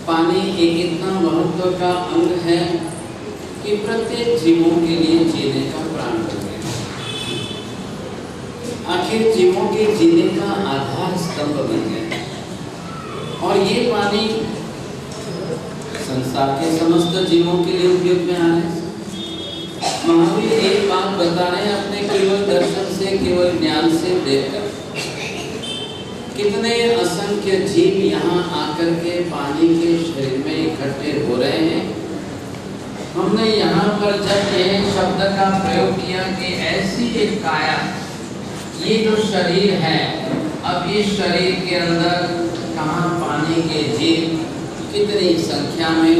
पानी एक इतना महत्व का अंग है कि प्रत्येक जीवों के लिए जीने का प्राण बन गया। आखिर जीवों के जीने का आधार स्तंभ बन गया और ये पानी संसार के समस्त जीवों के लिए उपयोग में आ रहा है। महावीर एक बात बता रहे हैं अपने केवल दर्शन से, केवल ज्ञान से देखकर, कितने असंख्य जीव यहाँ आकर के पानी के शरीर में इकट्ठे हो रहे हैं। हमने यहाँ पर जब यह शब्द का प्रयोग किया कि ऐसी एक काया, ये जो शरीर है, अब ये शरीर के अंदर कहाँ पानी के जीव कितनी संख्या में,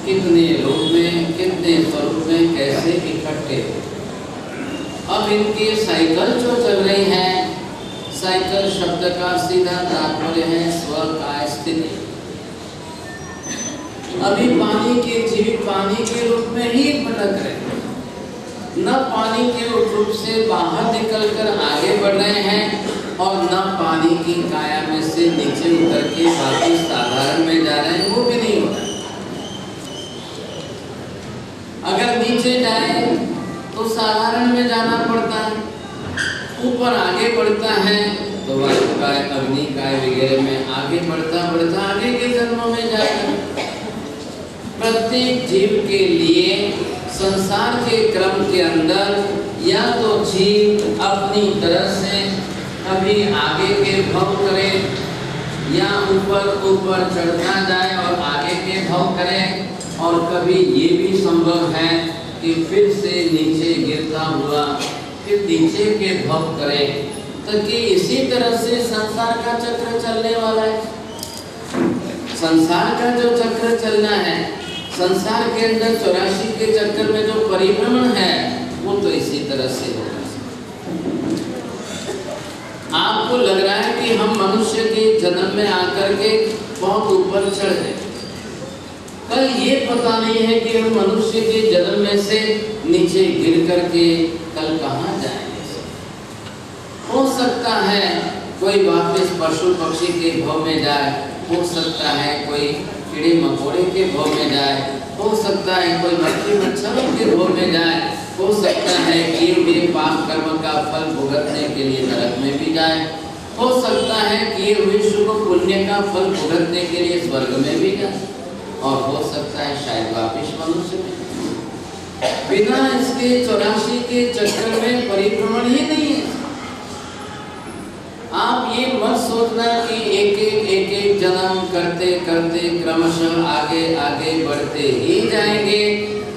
कितने रूप में, कितने स्वरूप में, कैसे इकट्ठे। अब इनके साइकिल जो चल रही है, साइकिल शब्द का सीधा तात्पर्य है स्व का स्थिति। अभी पानी के जीव पानी के रूप में ही भटक रहे हैं, न पानी के रूप से बाहर निकलकर आगे बढ़ रहे हैं और न पानी की काया में से नीचे उतर के बाकी साधारण में जा रहे हैं, वो भी नहीं हो रहा। अगर नीचे जाए तो साधारण में जाना पड़ता है, ऊपर आगे बढ़ता है तो वायुकाय, अग्निकाय वगैरह में आगे बढ़ता बढ़ता आगे के जन्मों में जाएगा। प्रत्येक जीव के लिए संसार के क्रम के अंदर या तो जीव अपनी तरह से कभी आगे के भव करे या ऊपर ऊपर चढ़ता जाए और आगे के भव करे, और कभी ये भी संभव है कि फिर से नीचे गिरता हुआ फिर नीचे के भव करे, ताकि इसी तरह से संसार का चक्र चलने वाला है। संसार का जो चक्र चलना है, संसार के अंदर 84 के चक्कर में जो परिभ्रमण है, वो तो इसी तरह से होगा। आपको लग रहा है कि हम मनुष्य के जन्म में आकर के बहुत ऊपर चढ़ गए, कल ये पता नहीं है कि हम मनुष्य के जन्म में से नीचे गिर करके कल कहाँ जाएंगे। हो सकता है कोई वापस पशु पक्षी के भव में जाए, हो सकता है कोई कीड़े मकोड़े के भव में जाए, हो सकता है कोई मक्खी मच्छरों के भव में जाए, हो सकता है किए हुए पाप कर्म का फल भुगतने के लिए नरक में भी जाए, हो सकता है किए हुए शुभ पुण्य का फल भुगतने के लिए स्वर्ग में भी जाए, और हो सकता है शायद वापिस मनुष्य में। बिना इसके 84 के चक्कर में परिभ्रमण ही नहीं है। आप ये मत सोचना कि एक जन्म करते करते क्रमशः आगे आगे बढ़ते ही जाएंगे,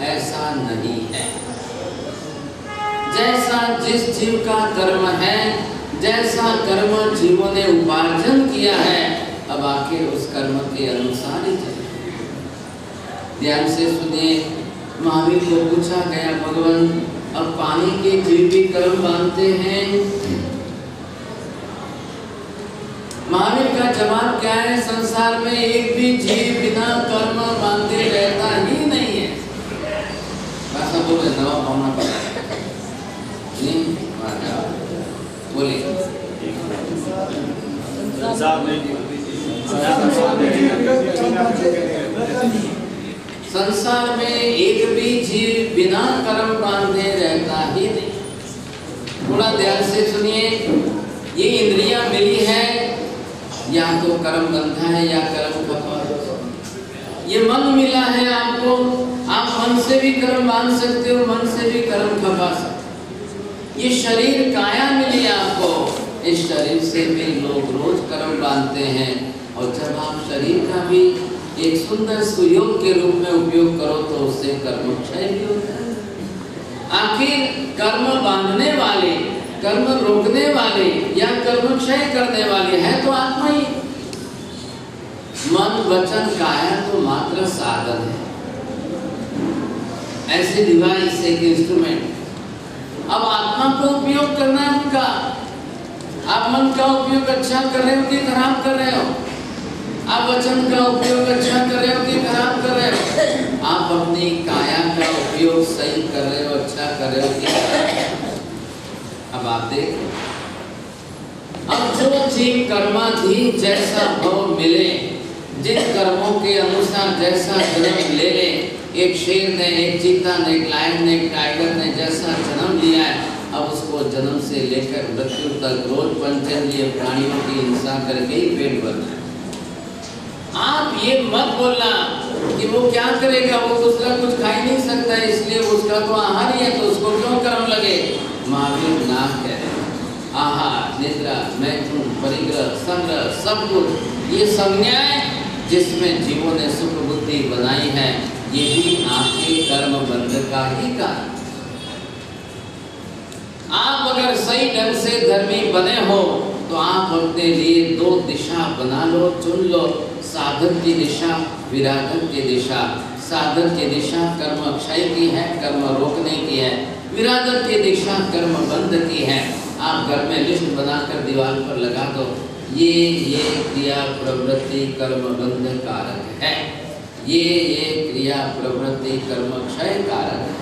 ऐसा नहीं है। जैसा जिस जीव का कर्म है, जैसा कर्म जीवों ने उपार्जन किया है, अब आखिर उस कर्म के अनुसार ही चले। ध्यान से सुनिए, महावीर को पूछा गया, भगवान अब पानी के जीव भी कर्म बांधते हैं? महावीर का जवाब क्या है? संसार में एक भी जीव बिना कर्म बांधे रहता ही नहीं है। भाषा बोले नवा पाना पड़ा बोले संसार में एक भी जीव बिना कर्म बांधे रहता ही नहीं। थोड़ा ध्यान से सुनिए, ये इंद्रियां मिली है, या तो कर्म बंधा है या कर्म खपा। ये मन मिला है आपको, आप मन से भी कर्म बांध सकते हो, मन से भी कर्म खपा सकते हो। ये शरीर काया मिली आपको, इस शरीर से भी लोग रोज कर्म बांधते हैं, और जब आप शरीर का भी एक सुंदर सुयोग के रूप में उपयोग करो तो उससे कर्म क्षय भी होता है। आखिर कर्म बांधने वाले, कर्म रोकने वाले या कर्म क्षय करने वाले है तो आत्मा ही। मन वचन काया तो मात्र साधन है, ऐसे डिवाइस, एक इंस्ट्रूमेंट। अब आत्मा को उपयोग करना है उनका। आप मन का उपयोग अच्छा कर रहे हो कि खराब कर रहे हो? आप वचन का उपयोग अच्छा कर रहे हो कि खराब कर रहे हो? आप अपनी काया का उपयोग सही कर रहे हो, अच्छा कर रहे हो कि? अब आप देखो, अब जो जीव कर्माधीन जैसा भव मिले जिन कर्मों के अनुसार जैसा जन्म ले ले, एक शेर ने, एक चीता ने, एक लायन ने, एक टाइगर ने जैसा जन्म लिया है, अब उसको जन्म से लेकर मृत्यु तक रोज पंचेंद्रिय प्राणियों की हिंसा करके ही पेट भरना है। आप ये मत बोलना कि वो क्या करेगा, वो दूसरा कुछ खा ही नहीं सकता है, इसलिए उसका तो आहार ही है, तो उसको क्यों कर्म लगे। महावीर ना कह रहे, आहार, निद्रा, मैथुन, परिग्रह, संग्रह, सब कुछ ये संज्ञाएं जिसमें जीवों ने सुख बुद्धि बनाई है, ये भी आपके कर्म बंध का ही कारण। आप अगर सही ढंग से धर्मी बने हो तो आप अपने लिए दो दिशा बना लो, चुन लो, साधन की दिशा, विराधन की दिशा। साधन की दिशा कर्म क्षय की है, कर्म रोकने की है। विराधन की दिशा कर्म बंध की है। आप घर में लिस्ट बनाकर दीवार पर लगा दो, ये क्रिया प्रवृत्ति कर्म बंध कारक है, ये क्रिया प्रवृत्ति कर्म क्षय कारक है।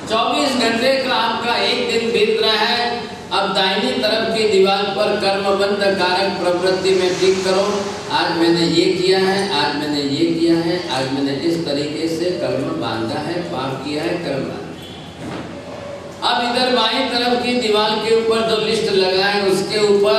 24 घंटे का आपका एक दिन बीत रहा है, अब दाहिनी तरफ की दीवार पर कर्म बंध कारक प्रवृत्ति में टिक करो। आज मैंने ये किया है, आज मैंने ये किया है, आज मैंने इस तरीके से कर्म बांधा है, पाप किया है, कर्म बांधा। अब इधर बाईं तरफ की दीवार के ऊपर जो लिस्ट लगाए उसके ऊपर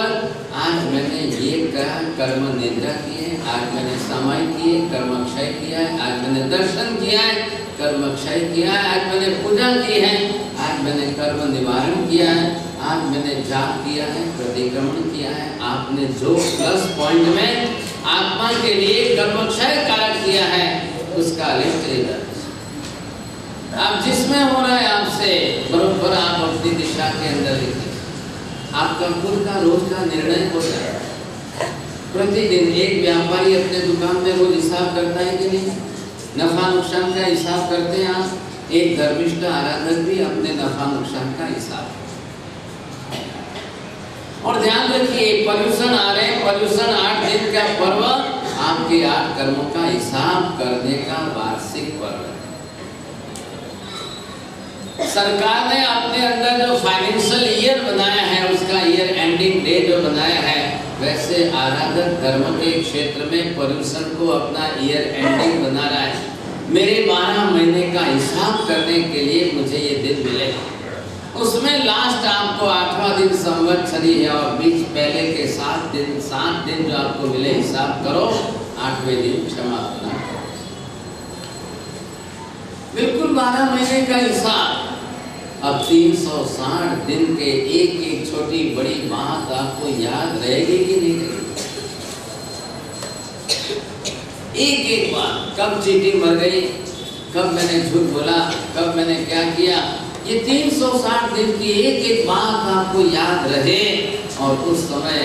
आज मैंने ये कहा, कर्म निद्रा की है, आज मैंने समय किए, कर्म क्षय किया है, आज मैंने दर्शन किया है, कर्म क्षय किया है, आज मैंने पूजा की है, आज मैंने कर्म निवारण किया है, आज मैंने जाप किया है, प्रतिक्रमण किया है। आपने जो प्लस पॉइंट में आत्मा के लिए कर्म क्षय कारक किया है उसका लिस्ट इधर। आप जिसमें हो रहा है आपसे बराबर आप अपनी दिशा के अंदर लिखिए। आपका खुद का रोज का निर्णय होता है। प्रतिदिन एक व्यापारी अपने दुकान में रोज हिसाब करता है कि नहीं, नफा नुकसान का हिसाब करते हैं आप। एक धर्मिष्ठ आराधक भी अपने नफा नुकसान का हिसाब। और ध्यान रखिए, पर्यूषण आ रहे हैं, पर्यूषण 8 दिन का पर्व आपके 8 कर्मों का हिसाब करने का वार्षिक पर्व है। सरकार ने अपने अंदर जो फाइनेंशियल ईयर बनाया है, उसका ईयर एंडिंग डे जो बनाया है, वैसे आराधक धर्म के क्षेत्र में पर्यूषण को अपना ईयर एंडिंग बना रहा है। मेरे 12 महीने का हिसाब करने के लिए मुझे ये दिन मिले, उसमें लास्ट आपको 8वां दिन संवत्सरी है और बीच पहले के 7 दिन जो आपको मिले हिसाब करो, 8वें दिन क्षमा करना। बिल्कुल 12 महीने का हिसाब। अब 360 दिन के एक एक छोटी बड़ी बात आपको याद रहेगी कि नहीं रहेगी? एक एक बात, कब चींटी मर गई, कब मैंने झूठ बोला, कब मैंने क्या किया, ये 360 दिन की एक एक बात आपको याद रहे। और उस समय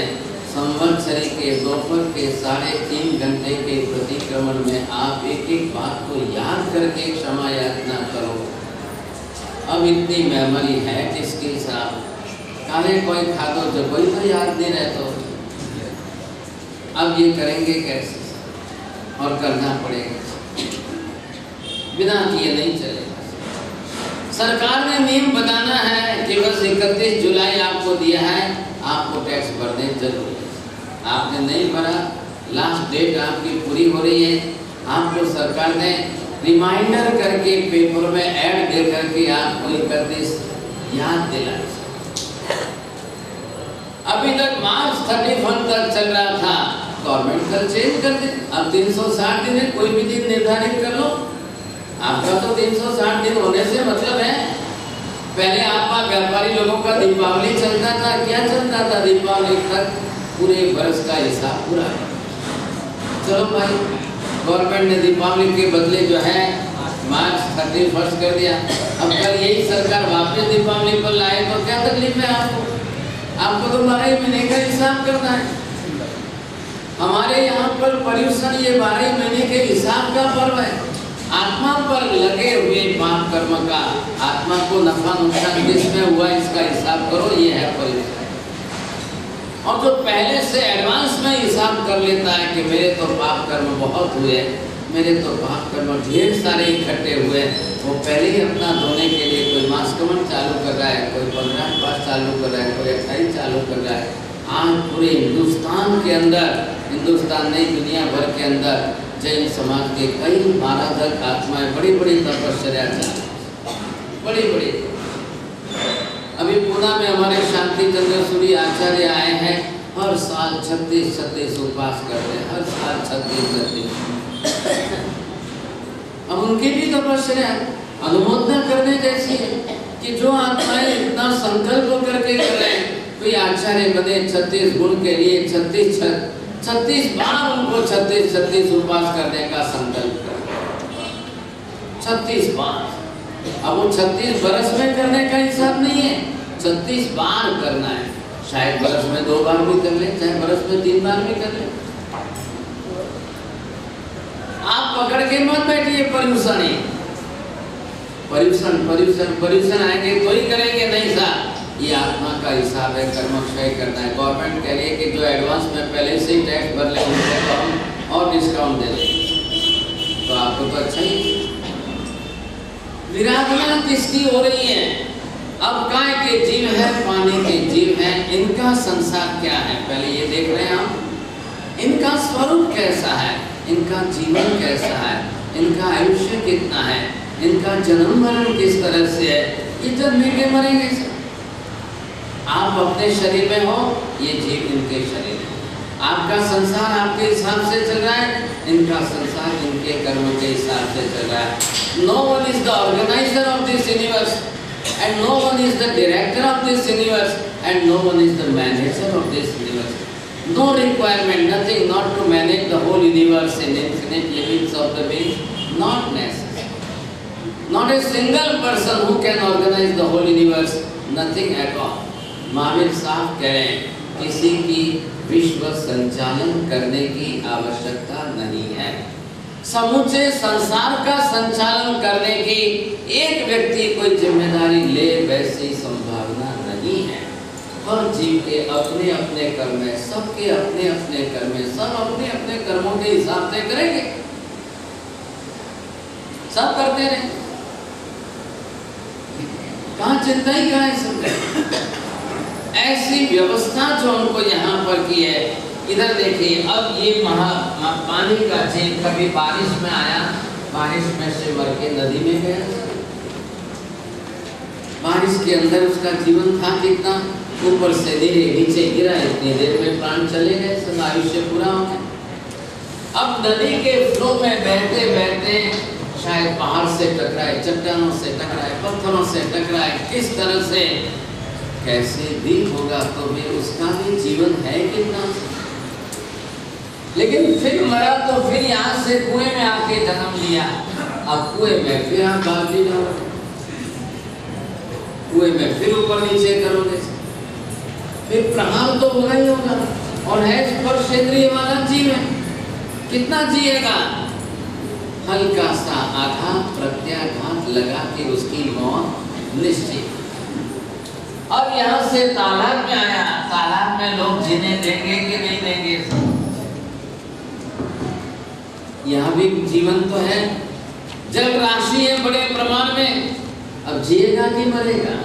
संवत्सरी के दोपहर के 3.5 घंटे के प्रतिक्रमण में आप एक एक बात को याद करके क्षमा याचना करो। अब इतनी मेमोरी है जिसके साथ काले कोई खा दो जो कोई तो याद नहीं रहे, तो अब ये करेंगे कैसे और करना पड़ेगा, बिना किए नहीं चलेगा। सरकार ने नियम बनाना है कि बस 31 जुलाई आपको दिया है, आपको टैक्स भरने जरूरी है। आपने नहीं भरा, लास्ट डेट आपकी पूरी हो रही है, आपको सरकार ने रिमाइंडर करके पेपर में ऐड दे करके आपको 31 याद दिलाए। अभी तक मार्च 31 तक चल रहा था, गवर्नमेंट कल चेंज कर दे। अब 360 दिन है, कोई भी दिन निर्धारित कर लो। आपका तो 360 दिन होने से मतलब है, पहले आपका व्यापारी लोगों का दीपावली चलता था, क्या चलता था, दीपावली तक पूरे वर्ष का हिसाब पूरा। चलो भाई, गवर्नमेंट ने दीपावली के बदले जो है मार्च 31 कर दिया। अब कल यही सरकार वापस दीपावली पर लाए तो क्या तकलीफ है आपको? आपको तो 12 महीने का हिसाब करना है। हमारे यहाँ पर पर्यूषण ये 12 महीने के हिसाब का पर्व है। आत्मा पर लगे हुए पाप कर्म का, आत्मा को नफा नुकसान किसमें हुआ इसका हिसाब करो, ये है पर्यूषण। और जो पहले से एडवांस में हिसाब कर लेता है कि मेरे तो पाप कर्म बहुत हुए, मेरे तो पाप कर्म ढेर सारे इकट्ठे हुए, वो पहले ही अपना धोने के लिए कोई मास्कमन चालू कर रहा है, कोई 15 पास चालू कर रहा है, कोई 28 चालू कर रहा है। आज पूरे हिंदुस्तान के अंदर, हिंदुस्तान नहीं दुनिया भर के अंदर जैन समाज के कई माराधक आत्माएं बड़ी बड़ी तपस्या चला, बड़ी बड़ी। अभी पूना में हमारे शांति चंद्र सूरी आचार्य आए हैं, हर साल 36 उपवास करते हैं, हर साल 36। अब उनकी भी तपस्या अनुमोदना करने जैसी है कि जो आत्माएं इतना संकल्प करके कर रहे हैं, कोई आचार्य बने 36 गुण के लिए 36 बार उनको 36 उपवास करने का संकल्प कर, 36 बार। अब वो 36 बरस में करने का हिसाब नहीं है, 36 बार करना है। शायद बरस में 2 बार भी कर ले, चाहे बरस में 3 बार भी कर ले। आप पकड़ के मत बैठिए पर्यूषण ही, पर्यूषण आएंगे तो ही करेंगे, नहीं साहब ये आत्मा का हिसाब है, कर्मक्षय करना है। गवर्नमेंट कह रही है कि जो एडवांस में पहले से ही टैक्स भर ले उनको तो हम और डिस्काउंट दे देंगे, तो आपको तो अच्छा ही। विराधना किसकी हो रही है? अब काय के जीव है, पानी के जीव है, इनका संसार क्या है पहले ये देख रहे हैं हम। इनका स्वरूप कैसा है, इनका जीवन कैसा है, इनका आयुष्य कितना है, इनका जन्म मरण किस तरह से है, ये जन्मेंगे मरेंगे सब। आप अपने शरीर में हो, ये जीव इनके शरीर में। आपका संसार आपके हिसाब से चल रहा है, इनका संसार इनके कर्म के हिसाब से चल रहा है। No one is the organiser of this universe and no one is the director of this universe and no one is the manager of this universe. No requirement, nothing, not to manage the whole universe in infinite limits of the being, not necessary. Not a single person who can organize the whole universe, nothing at all. Mahavir साहब कह रहे हैं किसी की विश्व संचालन करने की आवश्यकता नहीं है। समूचे संसार का संचालन करने की एक व्यक्ति कोई जिम्मेदारी ले वैसी संभावना नहीं है। हर जीव के अपने अपने कर्म है, सबके अपने अपने कर्म है, सब अपने अपने कर्मों के हिसाब से करेंगे, सब करते रहे, कहाँ चिंता ही कहाँ है सब। ऐसी व्यवस्था जो उनको यहाँ पर की है। इधर देखिए, अब ये पानी का जीव कभी बारिश में आया, बारिश में से मर के नदी में गया। बारिश के अंदर उसका जीवन था कितना, ऊपर से नीचे गिरा, इतनी देर में प्राण चले गए, सब आयुष्य पूरा हो गया। अब नदी के फ्लो में बहते बहते शायद पहाड़ से टकराए, चट्टानों से टकराए, पत्थरों से टकराए, किस तरह से कैसे भी होगा तो भी उसका भी जीवन है कितना। लेकिन फिर मरा तो फिर यहाँ से कुएं में आके जन्म लिया। अब कुएं में फिर आप बागी जाओगे, कुएं में फिर ऊपर नीचे करोगे, फिर प्रहार तो होगा ही होगा। और है स्पर्श इंद्रिय वाला जीव है, कितना जिएगा? हल्का सा आघात प्रत्याघात लगा के उसकी मौत निश्चित। अब यहाँ से तालाब में आया, तालाब में लोग जीने देंगे कि नहीं देंगे? यहाँ भी जीवन तो है, जल राशि है बड़े प्रमाण में। अब जिएगा कि मरेगा?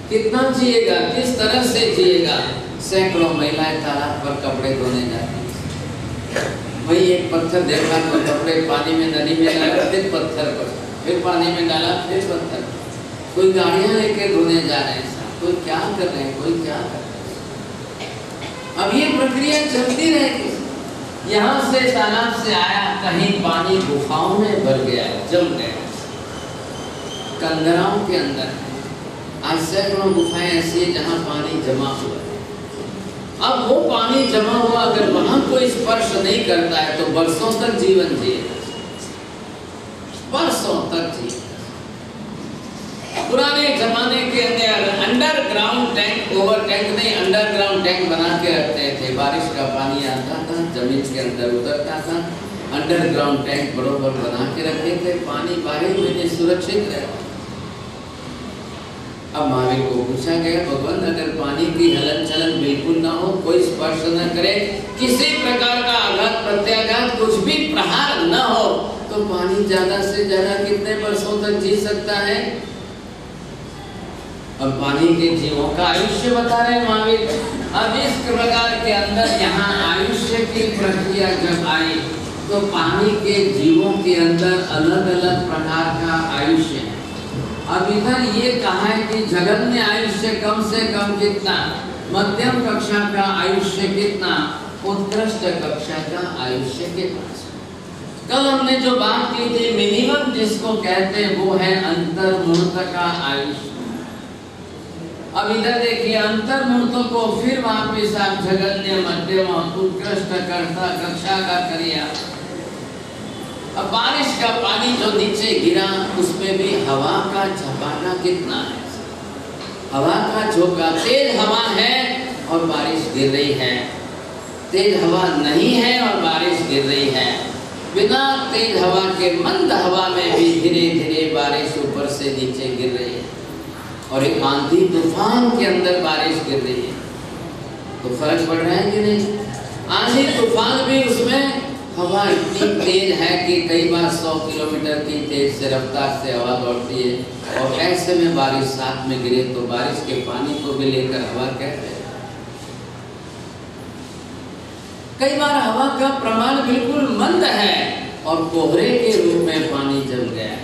कितना जिएगा, किस तरह से जिएगा? सैकड़ों महिलाएं तालाब पर कपड़े धोने जाती हैं। वही एक पत्थर देखा तो कपड़े पानी में, नदी में डाला, फिर पत्थर पर, फिर पानी में डाला, फिर पत्थर। कोई गाड़ियां लेके धोने जा रहे हैं, कोई क्या कर रहे हैं, कोई क्या कर रहे हैं। अब ये प्रक्रिया चलती रहेगी। यहाँ से तालाब से आया, कहीं पानी गुफाओं में भर गया, जम गया, कंदराओं के अंदर। आज सैकड़ों गुफाएं ऐसी है जहाँ पानी जमा हुआ है। अब वो पानी जमा हुआ, अगर वहां कोई स्पर्श नहीं करता है तो वर्षों तक जीवन जिएगा, वर्षों तक जिएगा। पुराने जमाने के अंदर अंडरग्राउंड टैंक, ओवर टैंक नहीं, अंडरग्राउंड टैंक बना के रखते थे। बारिश का पानी आता था, जमीन के अंदर उतरता था, अंडरग्राउंड टैंक बरोबर बना के रखे थे, पानी 12 महीने सुरक्षित रहे। अब महावीर को पूछा गया, भगवान अगर पानी की हलन चलन बिल्कुल ना हो, कोई स्पर्श न करे, किसी प्रकार का आघात प्रत्याघात कुछ भी प्रहार न हो, तो पानी ज्यादा से ज्यादा कितने वर्षों तक जी सकता है? अब पानी के जीवों का आयुष्य बता रहे हैं महावीर। अब इस प्रकार के अंदर यहाँ आयुष्य की प्रक्रिया जब आई तो पानी के जीवों के अंदर अलग अलग प्रकार का आयुष्य है। अब इधर ये कहा है कि जगत में आयुष्य कम से कम कितना, मध्यम कक्षा का आयुष्य कितना, उत्कृष्ट कक्षा का आयुष्य कितना। कल हमने जो बात की थी मिनिमम जिसको कहते हैं वो है अंतर्मुहूर्त का आयुष्य। अब इधर देखिए अंतर्मुहूर्तों को फिर वापिस आप जगन्य मध्यम उत्कृष्ट कर्ता कक्षा का करिए। अब बारिश का पानी जो नीचे गिरा उसमें भी हवा का झपाटा कितना है, हवा का झोंका, तेज हवा है और बारिश गिर रही है, तेज हवा नहीं है और बारिश गिर रही है, बिना तेज हवा के मंद हवा में भी धीरे धीरे बारिश ऊपर से नीचे गिर रही है और एक आंधी तूफान के अंदर बारिश गिर रही है। तो फर्क पड़ रहा है कि नहीं? आंधी तूफान भी उसमें हवा इतनी तेज है कि कई बार 100 किलोमीटर की तेज से रफ्तार से हवा दौड़ती है और ऐसे में बारिश साथ में गिरे तो बारिश के पानी को भी लेकर हवा कहते हैं। कई बार हवा का प्रमाण बिल्कुल मंद है और कोहरे के रूप में पानी जम गया है,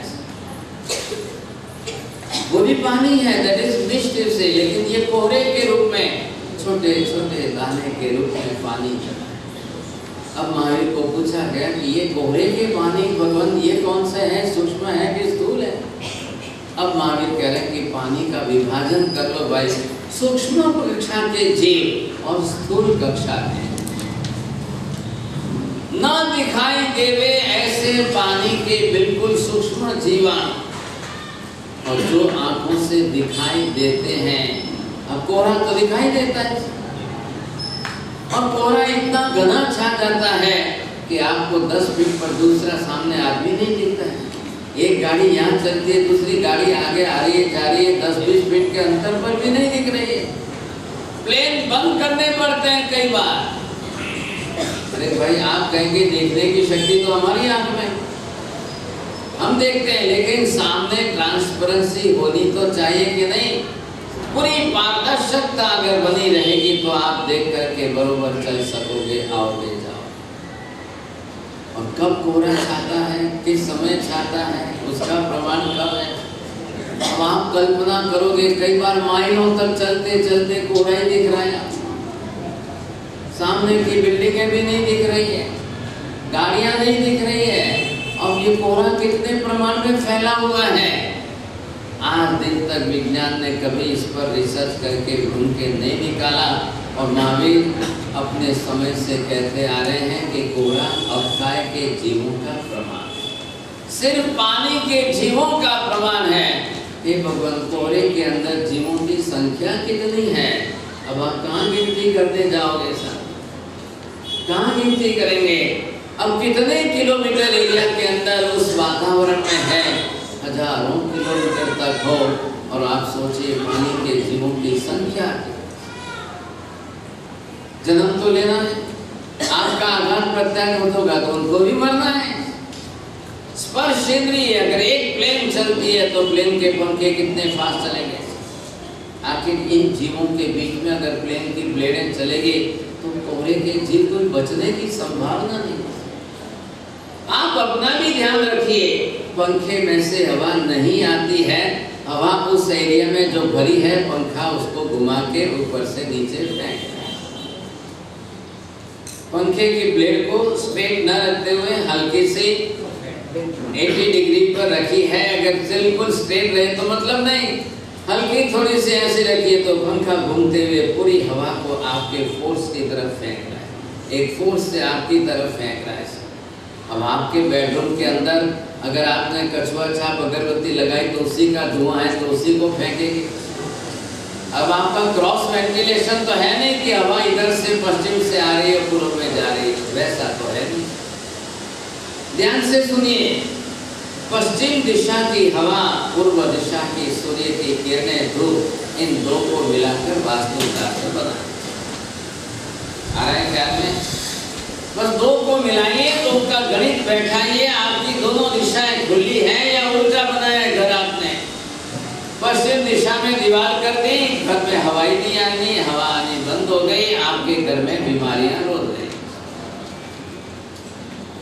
वो भी पानी है दैट इज मिस्ट से, लेकिन ये कोहरे के रूप में छोटे छोटे दाने के रूप में पानी जमा। अब महावीर को पूछा गया कि ये कोहरे के पानी भगवान ये कौन से हैं, सूक्ष्म है कि स्थूल है? अब महावीर कह रहे हैं कि पानी का विभाजन कर लो भाई, सूक्ष्म कक्षा के जीव और स्थूल कक्षा के, ना दिखाई देवे ऐसे पानी के बिल्कुल सूक्ष्म जीवाणु और जो आंखों से दिखाई देते हैं। अब कोहरा तो दिखाई देता है और कोहरा इतना घना छा जाता है कि आपको 10 फीट पर दूसरा सामने आदमी नहीं दिखता है। एक गाड़ी यहाँ चलती है, दूसरी गाड़ी आगे आ रही है जा रही है, 10-20 फीट के अंतर पर भी नहीं दिख रही है। प्लेन बंद करने पड़ते हैं कई बार। अरे भाई आप कहेंगे देखने की शक्ति तो हमारी आंख में, हम देखते हैं, लेकिन सामने ट्रांसपेरेंसी होनी तो चाहिए कि नहीं? पूरी पारदर्शिता अगर बनी रहेगी तो आप देख करके बरोबर चल सकोगे, आओगे जाओ। और कब कोहरा छाता है, किस समय छाता है, उसका प्रमाण कब है? अब आप कल्पना करोगे कई बार माइलों तक चलते चलते कोहरा ही दिख रहा है, सामने की बिल्डिंगें भी नहीं दिख रही है, गाड़ियां नहीं दिख रही है। अब ये कोहरा कितने प्रमाण में फैला हुआ है, आज दिन तक विज्ञान ने कभी इस पर रिसर्च करके ढूंढ के नहीं निकाला। और महावीर अपने समय से कहते आ रहे हैं कि कोहरा अवकाय के जीवों का प्रमाण, सिर्फ पानी के जीवों का प्रमाण है। हे भगवान, कोहरे के अंदर जीवों की संख्या कितनी है? अब आप कहाँ गिनती करते जाओगे सर, कहाँ गिनती करेंगे? अब कितने किलोमीटर एरिया के अंदर उस वातावरण में है, हजारों किलोमीटर तक हो, और आप सोचिए पानी के जीवों की संख्या। जन्म तो लेना है, आपका आघात प्रत्याघात होगा तो उनको भी मरना है। स्पर्श इंद्रिय, अगर एक प्लेन चलती है तो प्लेन के पंखे कितने फास्ट चलेंगे? आखिर इन जीवों के बीच में अगर प्लेन की ब्लेडें चलेगी तो कोहरे के जीव कोई बचने की संभावना नहीं। आप अपना भी ध्यान रखिए, पंखे में से हवा नहीं आती है, हवा उस एरिया में जो भरी है पंखा उसको घुमा के ऊपर से नीचे फेंक रहा है। पंखे की ब्लेड को स्ट्रेट न रखते हुए हल्की सी 80 डिग्री पर रखी है, अगर बिल्कुल स्ट्रेट रहे तो मतलब नहीं, हल्की थोड़ी सी ऐसी रखिए तो पंखा घूमते हुए पूरी हवा को आपके फोर्स की तरफ फेंक रहा है, एक फोर्स से आपकी तरफ फेंक रहा है। अब आपके बेडरूम के अंदर अगर आपने कछुआ छाप अगरबत्ती लगाई तो उसी का धुआं है तो उसी को फेंकेगी। अब आपका क्रॉस वेंटिलेशन तो है नहीं कि हवा इधर से पश्चिम से आ रही है पूर्व में जा रही है, वैसा तो है नहीं। ध्यान से सुनिए, पश्चिम दिशा की हवा, पूर्व दिशा की सूर्य की किरणें, धूप, इन दो को मिलाकर वास्तुशास्त्र बना। आ रहा है ख्याल में? बस दो को मिलाइए, दो का गणित बैठाइए, आपकी दोनों दिशाएं खुली हैं या उल्टा बनाया घर आपने। पश्चिम दिशा में दीवार कर दी, घर में हवा ही नहीं आनी, हवा आनी बंद हो गई, आपके घर में बीमारियां रोज रहेंगी।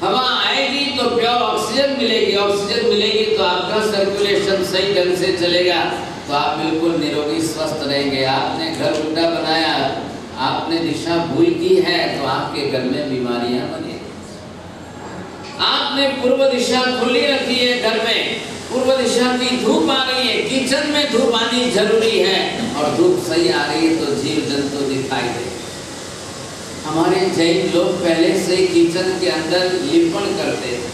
हवा आएगी तो प्योर ऑक्सीजन मिलेगी, ऑक्सीजन मिलेगी तो आपका सर्कुलेशन सही ढंग से चलेगा, तो आप बिल्कुल निरोगी स्वस्थ रहेंगे। आपने घर उल्टा बनाया, आपने दिशा भूल की है तो आपके घर में बीमारियां बनेगी। आपने पूर्व दिशा खुली रखी है, घर में पूर्व दिशा की धूप आ रही है, किचन में धूप आनी जरूरी है, और धूप सही आ रही है तो जीव जंतु दिखाई दे। हमारे जैन लोग पहले से किचन के अंदर लिपण करते थे,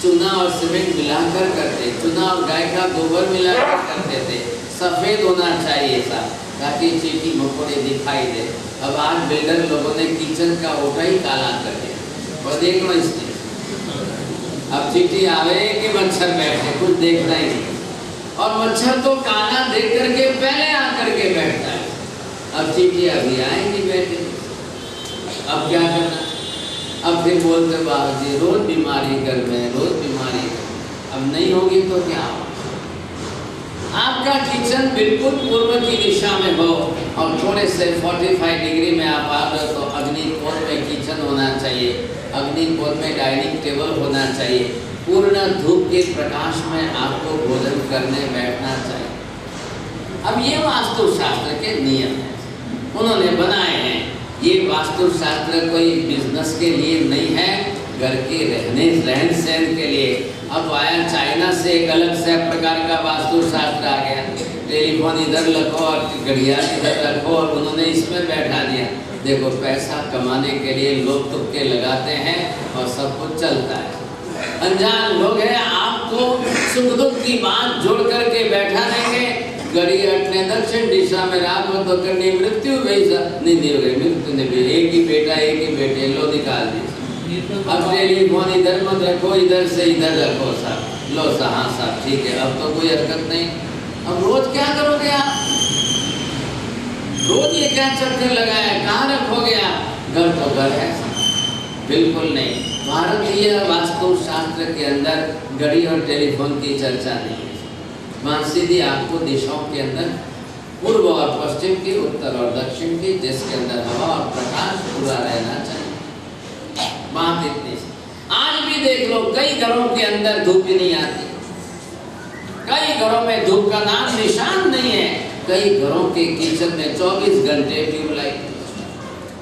चूना और सीमेंट मिलाकर करते, चूना और गाय का गोबर मिलाकर करते थे। सफेद होना चाहिए था ताकि चींटी मकोड़े दिखाई दे। अब आज बिल्डर लोगों ने किचन का ओटा ही काला कर दिया, और देख लो इसमें अब चींटी आवे कि मच्छर बैठे, कुछ देखना ही नहीं। और मच्छर तो काला देख करके पहले आकर के बैठता है, अब चींटी अभी आएंगी बैठे, अब क्या करना? अब फिर बोलते बाबा जी रोज बीमारी घर में, रोज बीमारी। अब नहीं होगी तो क्या होगा? आपका किचन बिल्कुल पूर्व की दिशा में हो, और थोड़े से 45 डिग्री में आप आ रहे तो अग्निकोण में किचन होना चाहिए, अग्निकोण में डाइनिंग टेबल होना चाहिए, पूर्ण धूप के प्रकाश में आपको भोजन करने बैठना चाहिए। अब ये वास्तुशास्त्र के नियम हैं, उन्होंने बनाए हैं। ये वास्तुशास्त्र कोई बिजनेस के लिए नहीं है, घर के रहन सहन के लिए। अब आया चाइना से एक अलग से प्रकार का वास्तुशास्त्र आ गया, टेलीफोन इधर रखो और घड़ियाल इधर रखो, और उन्होंने इसमें बैठा दिया। देखो पैसा कमाने के लिए लोग तुक्के लगाते हैं और सब कुछ चलता है। अनजान लोग हैं, आपको सुख दुख की बात जोड़ करके बैठा देंगे। घड़ी अटने दक्षिण दिशा में रात में तो करनी मृत्यु गई, नहीं हो गई मृत्यु नहीं, एक ही बेटा एक ही बेटे, लो निकाल दी। अब टेलीफोन इधर मत रखो, इधर से इधर रखो साहब, लो साहब, हाँ साहब ठीक है, अब तो कोई हरकत नहीं। अब रोज क्या करोगे आप? रोज ये क्या चक्कर लगाया, कहाँ रखोगे आप? घर तो घर है, बिल्कुल नहीं। भारतीय वास्तुशास्त्र के अंदर घड़ी और टेलीफोन की चर्चा नहीं है। वहाँ सीधी आपको दिशाओं के अंदर पूर्व और पश्चिम की, उत्तर और दक्षिण की, जिसके अंदर हवा और प्रकाश पूरा रहना चाहिए। बात इतनी। आज भी देख लो कई घरों के अंदर धूप ही नहीं आती, कई घरों में धूप का नाम निशान नहीं है। कई घरों के किचन में 24 घंटे ट्यूबलाइट,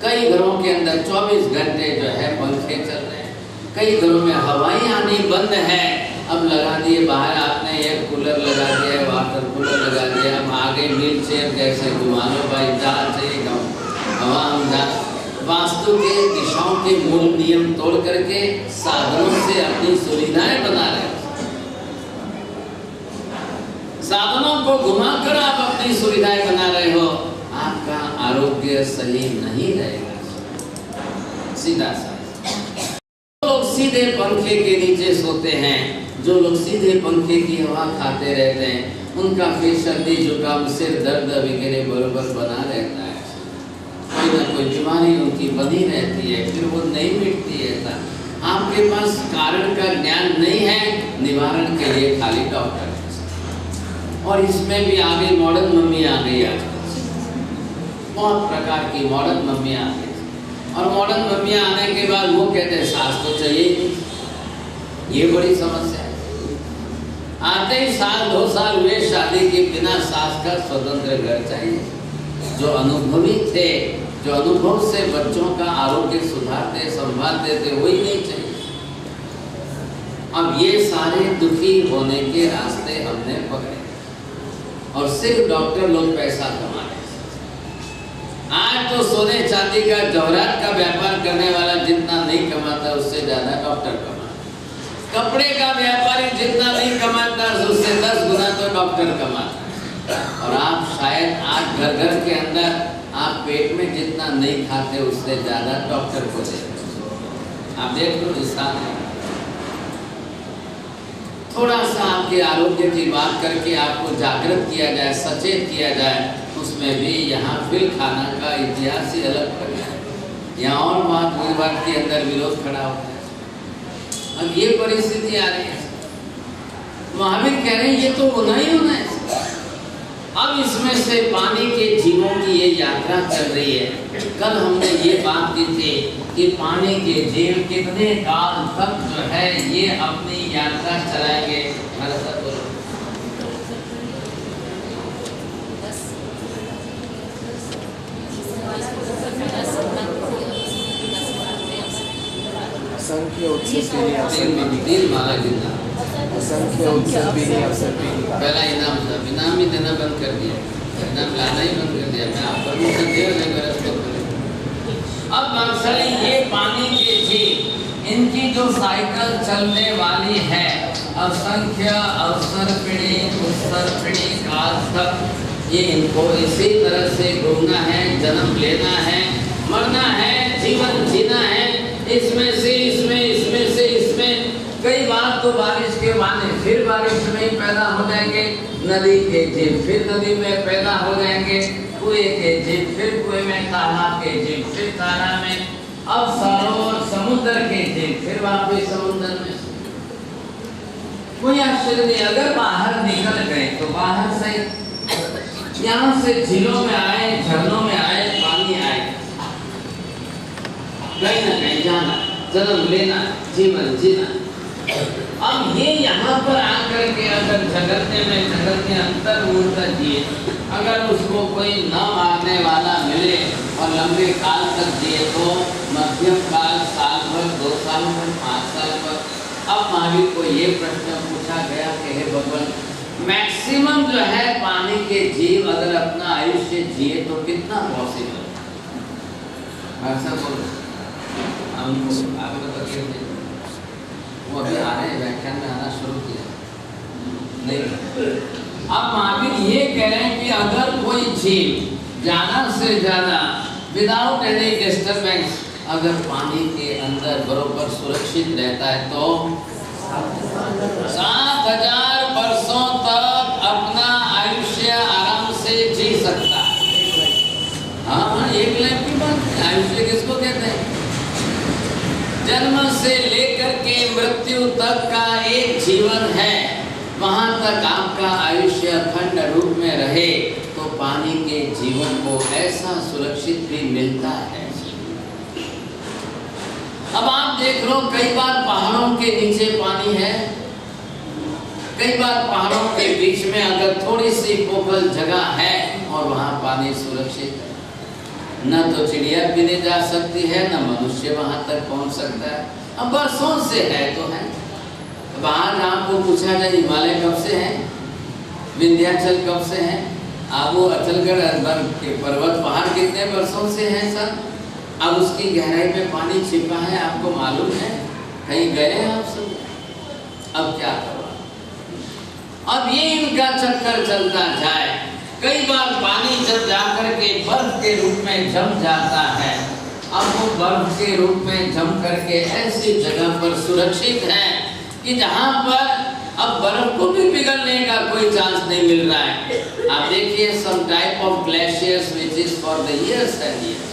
कई घरों के अंदर 24 घंटे जो है पंखे चल रहे हैं, कई घरों में हवाएं आनी बंद है। अब लगा दिए बाहर आपने एक कूलर लगा दिया, वाटर कूलर लगा दिया, अब आगे व्हील चेयर कैसे घुमा लो भाई, जहाँ चाहिए हवा हम जा। वास्तु के दिशाओं के मूल नियम तोड़ करके साधनों से अपनी सुविधाएं बना रहे हैं। साधनों को घुमाकर आप अपनी सुविधाएं बना रहे हो, आपका आरोग्य सही नहीं रहेगा। सीधा सा जो लोग सीधे पंखे के नीचे सोते हैं, जो लोग सीधे पंखे की हवा खाते रहते हैं, उनका फिर सर्दी जुकाम सिर दर्द वगैरह बरोबर बना रहता है। कोई ना कोई बीमारी उनकी बनी रहती है, फिर वो नहीं मिटती है। आपके पास कारण का ज्ञान नहीं है, निवारण के लिए खाली डॉक्टर। और इसमें भी आ गई मॉडर्न मम्मी आ गई, आजकल बहुत प्रकार की मॉडर्न मम्मी आ गई। और मॉडर्न मम्मी आने के बाद वो कहते हैं सास तो चाहिए, ये बड़ी समस्या है। आते ही साल 2 साल हुए शादी के, बिना सास का स्वतंत्र घर चाहिए। जो अनुभवी थे, जो अनुभव से बच्चों का आरोग्य सुधारते संभालते थे, वही नहीं चाहिए। अब ये सारे दुखी होने के रास्ते हमने पकड़े, और सिर्फ डॉक्टर लोग पैसा कमा रहे। आज तो सोने चांदी का जवाहरात का व्यापार करने वाला जितना नहीं कमाता, उससे ज्यादा डॉक्टर कमाता। कपड़े का व्यापारी जितना नहीं कमाता, उससे 10 गुना तो डॉक्टर कमाता। और आप शायद आज घर घर के अंदर आप पेट में जितना नहीं खाते, उससे ज्यादा डॉक्टर को देते। आप देख लो इंसान है। थोड़ा सा आपके आरोग्य की बात करके आपको जागृत किया जाए, सचेत किया जाए, उसमें भी यहाँ फिर खाना का इतिहास ही अलग पड़ जाए। यहाँ और बात विवाद के अंदर विरोध खड़ा होता है। अब ये परिस्थिति आ रही है, महावीर कह रहे हैं ये तो होना ही होना है। अब इसमें से पानी के जीवों की ये यात्रा चल रही है। कल हमने ये बात की थी कि पानी के जीव कितने काल तक जो है ये अपनी यात्रा चलाएंगे। पहला इनाम था, इनाम ही देना बंद कर दिया, इनाम लाना ही बंद कर दिया। मैं आप परमिशन दे रहे। अब नक्सली ये पानी के जीव इनकी जो साइकिल चलने वाली है असंख्य अवसर्पिणी उत्सर्पिणी काल तक, ये इनको इसी तरह से घूमना है, जन्म लेना है, मरना है, जीवन जीना है, इसमें से इसमें, इसमें से इसमें। कई बार तो बारिश के बहाने फिर बारिश में पैदा हो जाएंगे, नदी के जीव फिर नदी में पैदा हो जाएंगे, कुएं के जीव फिर कुएं में, तालाब के जीव फिर तालाब में, अब सरोवर समुद्र के जीव फिर वापस समुद्र में। कोई आश्चर्य नहीं, अगर बाहर निकल गए तो बाहर से यहाँ से झीलों में आए, झरनों में आए, पानी आए, कहीं ना कहीं जाना, जन्म लेना, जीवन जीना। अब ये यहाँ पर आकर के अगर झगड़ने में झगड़ने अंतर मूर्ता जिए, अगर उसको कोई न मारने वाला मिले और लंबे काल तक जिए तो मध्यम काल साल भर, 2 साल भर, 5 साल पर। अब महावीर को ये प्रश्न पूछा गया कि हे भगवान, मैक्सिमम जो है पानी के जीव अगर अपना आयुष्य जिए तो कितना पॉसिबल? ऐसा बोलो, हमको आगे बताइए। वो अभी आ रहे हैं, व्याख्यान में आना शुरू किया नहीं। अब महावीर ये कह रहे हैं कि अगर कोई जीव ज्यादा से ज्यादा विदाउट एनी डिस्टर्बेंस अगर पानी के अंदर बरोबर सुरक्षित रहता है तो 7000 वर्षों तक अपना आयुष्य आराम से जी सकता है। हाँ, एक लाख की बात। आयुष्य किसको कहते हैं? जन्म से लेकर के मृत्यु तक का एक जीवन है, वहां तक आपका आयुष्य अखंड रूप में रहे तो पानी के जीवन को ऐसा सुरक्षित भी मिलता है। अब आप देख लो, कई बार पहाड़ों के नीचे पानी है, कई बार पहाड़ों के बीच में अगर थोड़ी सी पोखल जगह है और वहां पानी सुरक्षित है, न तो चिड़िया पीने जा सकती है, न मनुष्य वहां तक पहुंच सकता है। अब बरसों से है तो है। बाहर आपको पूछा जाए हिमालय कब से है, विंध्याचल कब से है, आबू अचलगढ़ के पर्वत पहाड़ कितने वर्षों से हैं सर? अब उसकी गहराई में पानी छिपा है, आपको मालूम है? कहीं गए हैं आप सब? अब क्या करो? अब ये इनका चक्कर चलता जाए। कई बार पानी जब जाकर के बर्फ के रूप में जम जाता है, अब वो बर्फ के रूप में जम करके ऐसी जगह पर सुरक्षित है कि जहां पर अब बर्फ को भी पिघलने का कोई चांस नहीं मिल रहा है। आप देखिए, some type of glaciers which is for the years and years.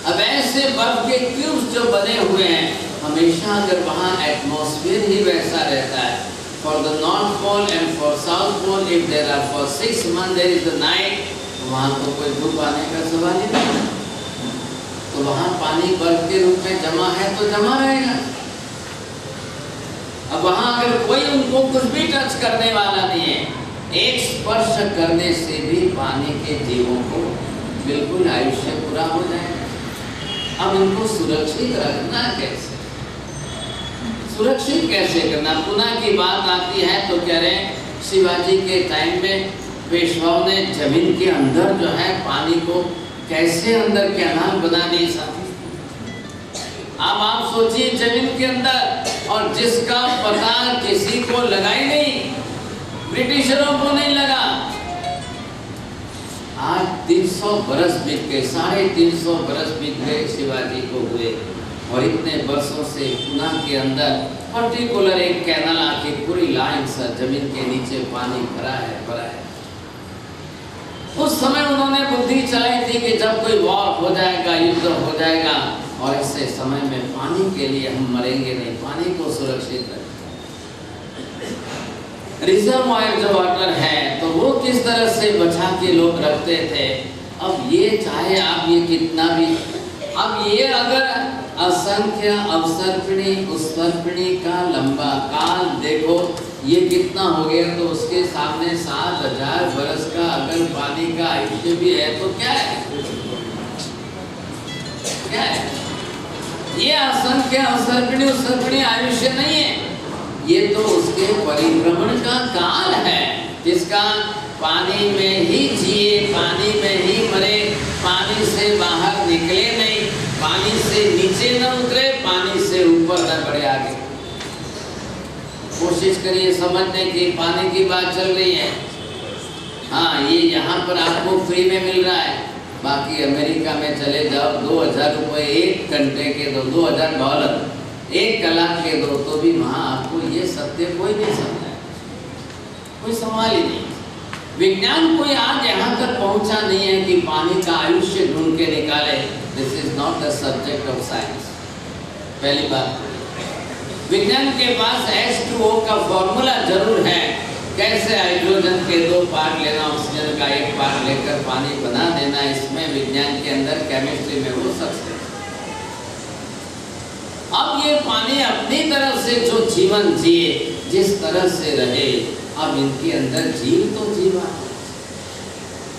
अब ऐसे बर्फ के क्यूब्स जो बने हुए हैं, हमेशा अगर वहाँ एटमॉस्फेयर ही वैसा रहता है, for the North Pole and for South Pole, if there are for 6 months there is the night, वहाँ तो कोई धूप आने का सवाल ही नहीं। तो वहाँ पानी बर्फ के रूप में जमा है तो जमा रहेगा। अब वहाँ अगर कोई उनको कुछ भी टच करने वाला नहीं है, एक स्पर्श करने से भी पानी के जीवों को बिल्कुल आयुष्य पूरा हो जाएगा। अब इनको सुरक्षित रखना कैसे? सुरक्षित कैसे करना? पुनः की बात आती है तो कह रहे हैं, शिवाजी के टाइम में पेशवाओं ने जमीन के अंदर जो है पानी को कैसे अंदर कैनाल बना दी साथी। अब आप सोचिए, जमीन के अंदर, और जिसका पता किसी को लगा ही नहीं, ब्रिटिशरों को नहीं लगा। आज 300 बरस बीत गए, 350 बरस बीत गए शिवाजी को हुए, और इतने वर्षों से पुणे के अंदर पर्टिकुलर एक कैनाल आके पूरी लाइन से जमीन के नीचे पानी भरा है। उस समय उन्होंने बुद्धि चलाई थी कि जब कोई वॉर हो जाएगा, युद्ध हो जाएगा, और ऐसे समय में पानी के लिए हम मरेंगे नहीं, पानी को सुरक्षित रखें। रिजर्वायर जो वाटर है तो वो किस तरह से बचा के लोग रखते थे। अब ये चाहे आप ये कितना भी, अब ये अगर असंख्य अवसर्पिणी उत्सर्पिणी का लंबा काल देखो ये कितना हो गया, तो उसके सामने 7000 बरस का अगर पानी का आयुष्य भी है तो क्या है, क्या है? ये असंख्य अवसर्पिणी उत्सर्पिणी आयुष्य नहीं है, ये तो उसके परिभ्रमण का काल है, जिसका पानी में ही जिए, पानी में ही मरे, पानी से बाहर निकले नहीं, पानी से नीचे न उतरे, पानी से ऊपर न बढ़े आगे। कोशिश करिए समझने की, पानी की बात चल रही है। हाँ, ये यहाँ पर आपको फ्री में मिल रहा है, बाकी अमेरिका में चले जाओ 2000 रुपये 1 घंटे के दो, $2000 1 कलाक के दो, तो भी वहाँ आपको ये सत्य कोई नहीं समझा, कोई सवाल ही नहीं। विज्ञान कोई आज यहाँ तक पहुँचा नहीं है कि पानी का आयुष्य ढूंढ के निकाले। This is not the subject of science. पहली बात, विज्ञान के पास H2O का फॉर्मूला जरूर है, कैसे हाइड्रोजन के 2 पार्ट लेना, ऑक्सीजन का 1 पार्ट लेकर पानी बना देना, इसमें विज्ञान के अंदर केमिस्ट्री में वो सक्सेस। अब ये पानी अपनी तरफ से जो जीवन जिए, जिस तरह से रहे, अब इनके अंदर जीव तो जीवा,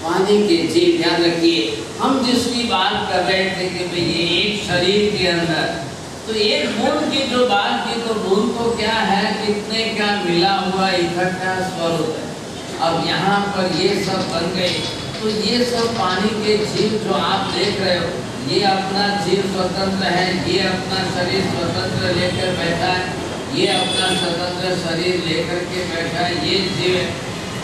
पानी के जीव। ध्यान रखिए, हम जिसकी बात कर रहे थे कि भाई ये एक शरीर के अंदर, तो एक बूंद की जो बात की, तो बूंद को क्या है, कितने का मिला हुआ इकट्ठा स्वरूप है। अब यहाँ पर ये सब बन गए, तो ये सब पानी के जीव जो आप देख रहे हो, ये अपना जीव स्वतंत्र है, ये अपना शरीर स्वतंत्र लेकर बैठा है, ये अपना स्वतंत्र शरीर लेकर के बैठा है, ये जीव है।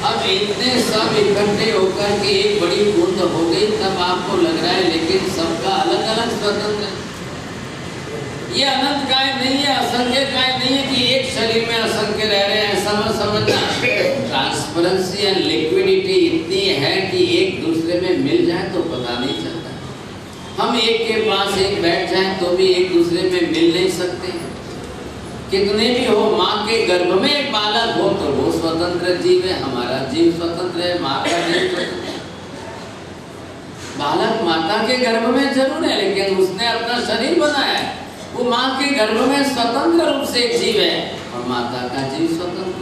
अब इतने सब इकट्ठे होकर के एक बड़ी बूंद हो गई, तब आपको लग रहा है, लेकिन सबका अलग अलग स्वतंत्र है। ये अनंत काय नहीं है, असंख्य काय नहीं है कि एक शरीर में असंख्य रह रहे हैं, ऐसा समझना। ट्रांसपेरेंसी एंड लिक्विडिटी इतनी है कि एक दूसरे में मिल जाए तो पता नहीं चलता। हम एक के पास एक बैठ जाए तो भी एक दूसरे में मिल नहीं सकते। कितने भी हो, माँ के गर्भ में एक बालक हो तो वो स्वतंत्र जीव है, हमारा जीव स्वतंत्र है, माँ का जीव स्वतंत्र है। बालक माता के गर्भ में जरूर है, लेकिन उसने अपना शरीर बनाया है, वो माँ के गर्भ में स्वतंत्र रूप से एक जीव है, और माता का जीव स्वतंत्र।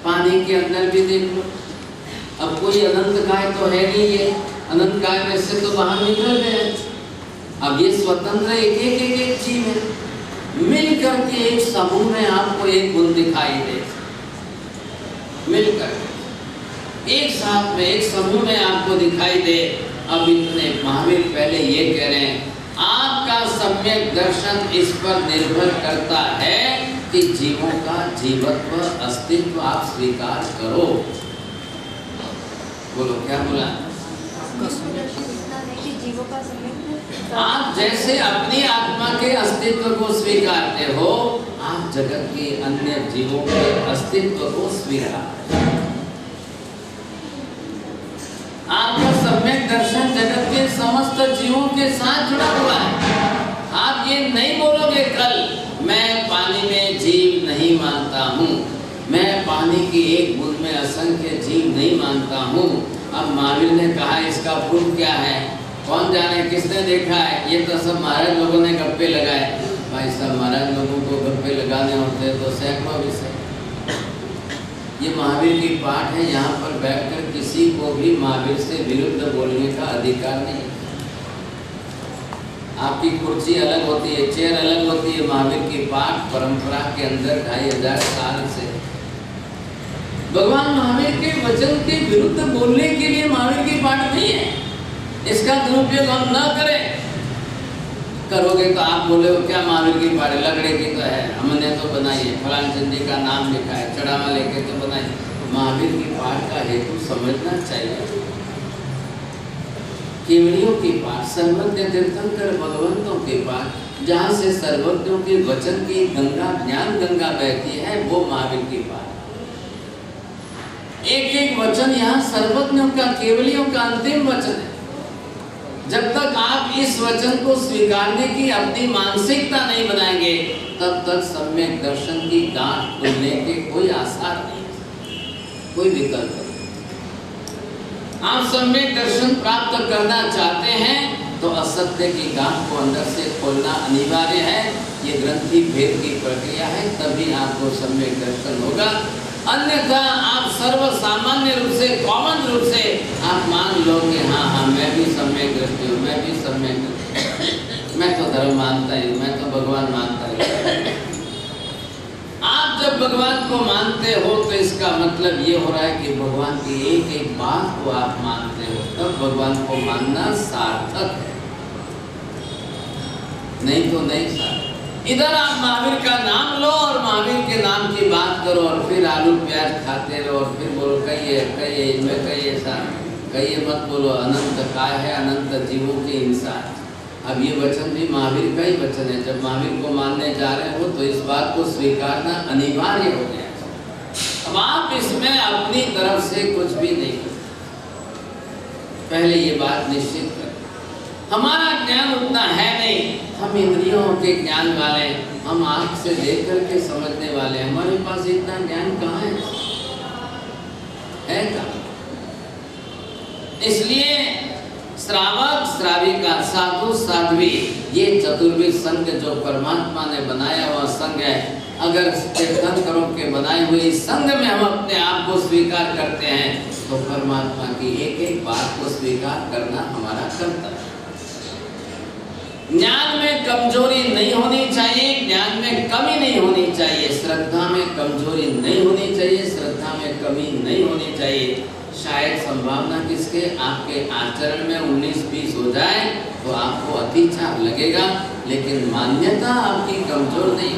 पानी के अंदर भी देख लो, अब कोई अनंत काय तो है नहीं, ये अनंत काय में से तो बाहर निकल गए। अब ये स्वतंत्र एक जीव है, मिल करके एक समूह में आपको एक गुण दिखाई दे, मिलकर एक साथ में एक समूह में आपको दिखाई दे। अब इतने महावीर पहले ये कह रहे हैं, आपका सम्यक दर्शन इस पर निर्भर करता है कि जीवों का जीवत्व अस्तित्व आप स्वीकार करो। बोलो क्या बोला? आप जैसे अपनी आत्मा के अस्तित्व को स्वीकारते हो, आप जगत के अन्य जीवों के अस्तित्व को स्वीकार। आपका सम्यक दर्शन जगत के समस्त जीवों के साथ जुड़ा हुआ है। आप ये नहीं बोलोगे कल मैं पानी में जीव नहीं मानता हूँ, मैं पानी की एक बूंद में असंख्य जीव नहीं मानता हूँ। अब महावीर ने कहा इसका प्रूफ क्या है, कौन जाने, किसने देखा है? ये तो सब महाराज लोगों ने गप्पे लगाए। भाई साहब, महाराज लोगों को गप्पे लगाने होते तो सैकड़ों विषय। ये महावीर की पाठ है, यहाँ पर बैठकर किसी को भी महावीर से विरुद्ध बोलने का अधिकार नहीं। आपकी कुर्सी अलग होती है, चेयर अलग होती है, महावीर की पाठ परंपरा के अंदर 2500 साल से भगवान महावीर के वचन के विरुद्ध बोलने के लिए महावीर की पाठ नहीं है। इसका दुरुपयोग हम न करें। करोगे तो आप बोले हो क्या महावीर की पाठ लकड़े की तो है, हमने तो बनाई है, फलान चंद जी का नाम लिखा है, चढ़ावा लेके तो बनाई। महावीर की पाठ का हेतु समझना चाहिए। केवड़ियों की पाठ, सर्वज्ञ तीर्थंकर भगवंतों के पाठ, जहाँ से सर्वज्ञों के वचन की गंगा, ज्ञान गंगा बहती है, वो महावीर की पाठ। एक एक वचन यहाँ सर्वज्ञों का, केवलियों का अंतिम वचन है। जब तक आप इस वचन को स्वीकारने की अपनी मानसिकता नहीं बनाएंगे, तब तक सम्यक दर्शन की गांठ खुलने के कोई आसार नहीं। कोई विकल्प नहीं। आप सम्यक दर्शन प्राप्त करना चाहते हैं तो असत्य की गांठ को अंदर से खोलना अनिवार्य है। ये ग्रंथि भेद की प्रक्रिया है, तभी आपको सम्यक दर्शन होगा। अन्यथा आप सर्व सामान्य रूप से, कॉमन रूप से आप मान लो कि हाँ मैं भी सम्यक दृष्टि हूँ, मैं भी सम्यक दृष्टि, मैं तो धर्म मानता ही, मैं तो भगवान मानता ही। आप जब भगवान को मानते हो तो इसका मतलब ये हो रहा है कि भगवान की एक एक बात को आप मानते हो, तब भगवान को मानना सार्थक है, नहीं तो नहीं सार्थक। इधर आप महावीर का नाम लो और महावीर के नाम की बात करो और फिर आलू प्याज खाते रहो और फिर बोलो कहिए इनमें कहिए ऐसा कहिए मत बोलो, अनंत काय है, अनंत जीवों की हिंसा। अब ये वचन भी महावीर का ही वचन है। जब महावीर को मानने जा रहे हो तो इस बात को स्वीकारना अनिवार्य हो गया। अब आप इसमें अपनी तरफ से कुछ भी नहीं कर, पहले ये बात निश्चित कर। हमारा ज्ञान उतना है नहीं, हम इंद्रियों के ज्ञान वाले, हम आंख से देख करके समझने वाले, हमारे पास इतना ज्ञान कहाँ है कहाँ? इसलिए श्रावक श्राविका, साधु साध्वी, ये चतुर्विध संघ जो परमात्मा ने बनाया हुआ संघ है, अगर तीर्थंकरों के बनाए हुए इस संघ में हम अपने आप को स्वीकार करते हैं तो परमात्मा की एक एक बात को स्वीकार करना हमारा कर्तव्य है। ज्ञान में कमजोरी नहीं होनी चाहिए, ज्ञान में कमी नहीं होनी चाहिए, श्रद्धा में कमजोरी नहीं होनी चाहिए, श्रद्धा में कमी नहीं होनी चाहिए। शायद संभावना किसके, आपके आचरण में 19-20 हो जाए तो आपको अतिचार लगेगा, लेकिन मान्यता आपकी कमजोर नहीं,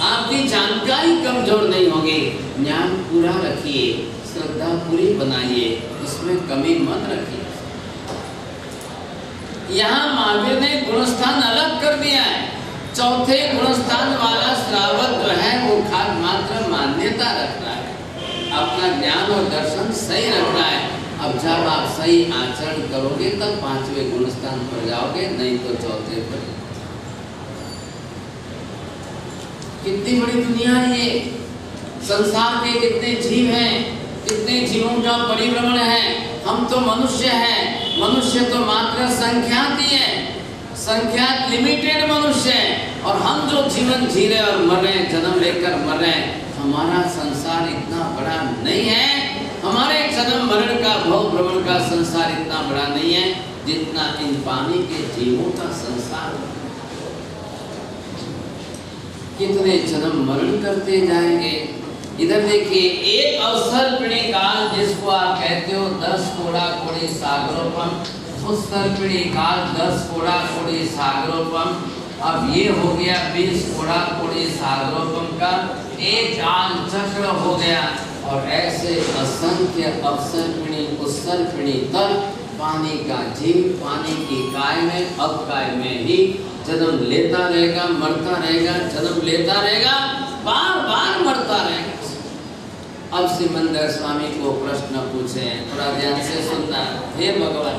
आपकी जानकारी कमजोर नहीं होगी। ज्ञान पूरा रखिए, श्रद्धा पूरी बनाइए, इसमें कमी मत रखिए। यहाँ महावीर ने गुणस्थान अलग कर दिया है। चौथे गुणस्थान वाला श्रावक जो है वो खाद मात्र मान्यता रख रहा है, अपना ज्ञान और दर्शन सही रख रहा है। अब जब आप सही आचरण करोगे तब 5वें गुणस्थान पर जाओगे, नहीं तो चौथे पर। कितनी बड़ी दुनिया है ये, संसार के कितने जीव हैं, कितने जीवों का परिभ्रमण है। हम तो मनुष्य हैं, मनुष्य तो मात्र संख्यात ही है, संख्यात लिमिटेड मनुष्य है। और हम जो जीवन जी रहे और मर रहे, जन्म लेकर मर रहे हैं, हमारा संसार इतना बड़ा नहीं है। हमारे जन्म मरण का, भव भ्रमण का संसार इतना बड़ा नहीं है जितना इन पानी के जीवों का संसार। कितने जन्म मरण करते जाएंगे। इधर देखिए, एक अवसर पिणी काल जिसको आप कहते हो 10 कोड़ा कोड़ी सागरोपम, उस सर्पिणी काल 10 कोड़ा कोड़ी सागरोपम, अब ये हो गया 20 कोड़ा कोड़ी सागरोपम का एक काल चक्र हो गया। और ऐसे असंख्य अवसर्पिणी उत्सर्पिणी तक पानी का जीव पानी की काय में, अब काय में ही जन्म लेता रहेगा, मरता रहेगा, जन्म लेता रहेगा, बार बार मरता रहेगा। अब सिमंदर स्वामी को प्रश्न पूछे, थोड़ा ध्यान से सुनना। हे भगवान,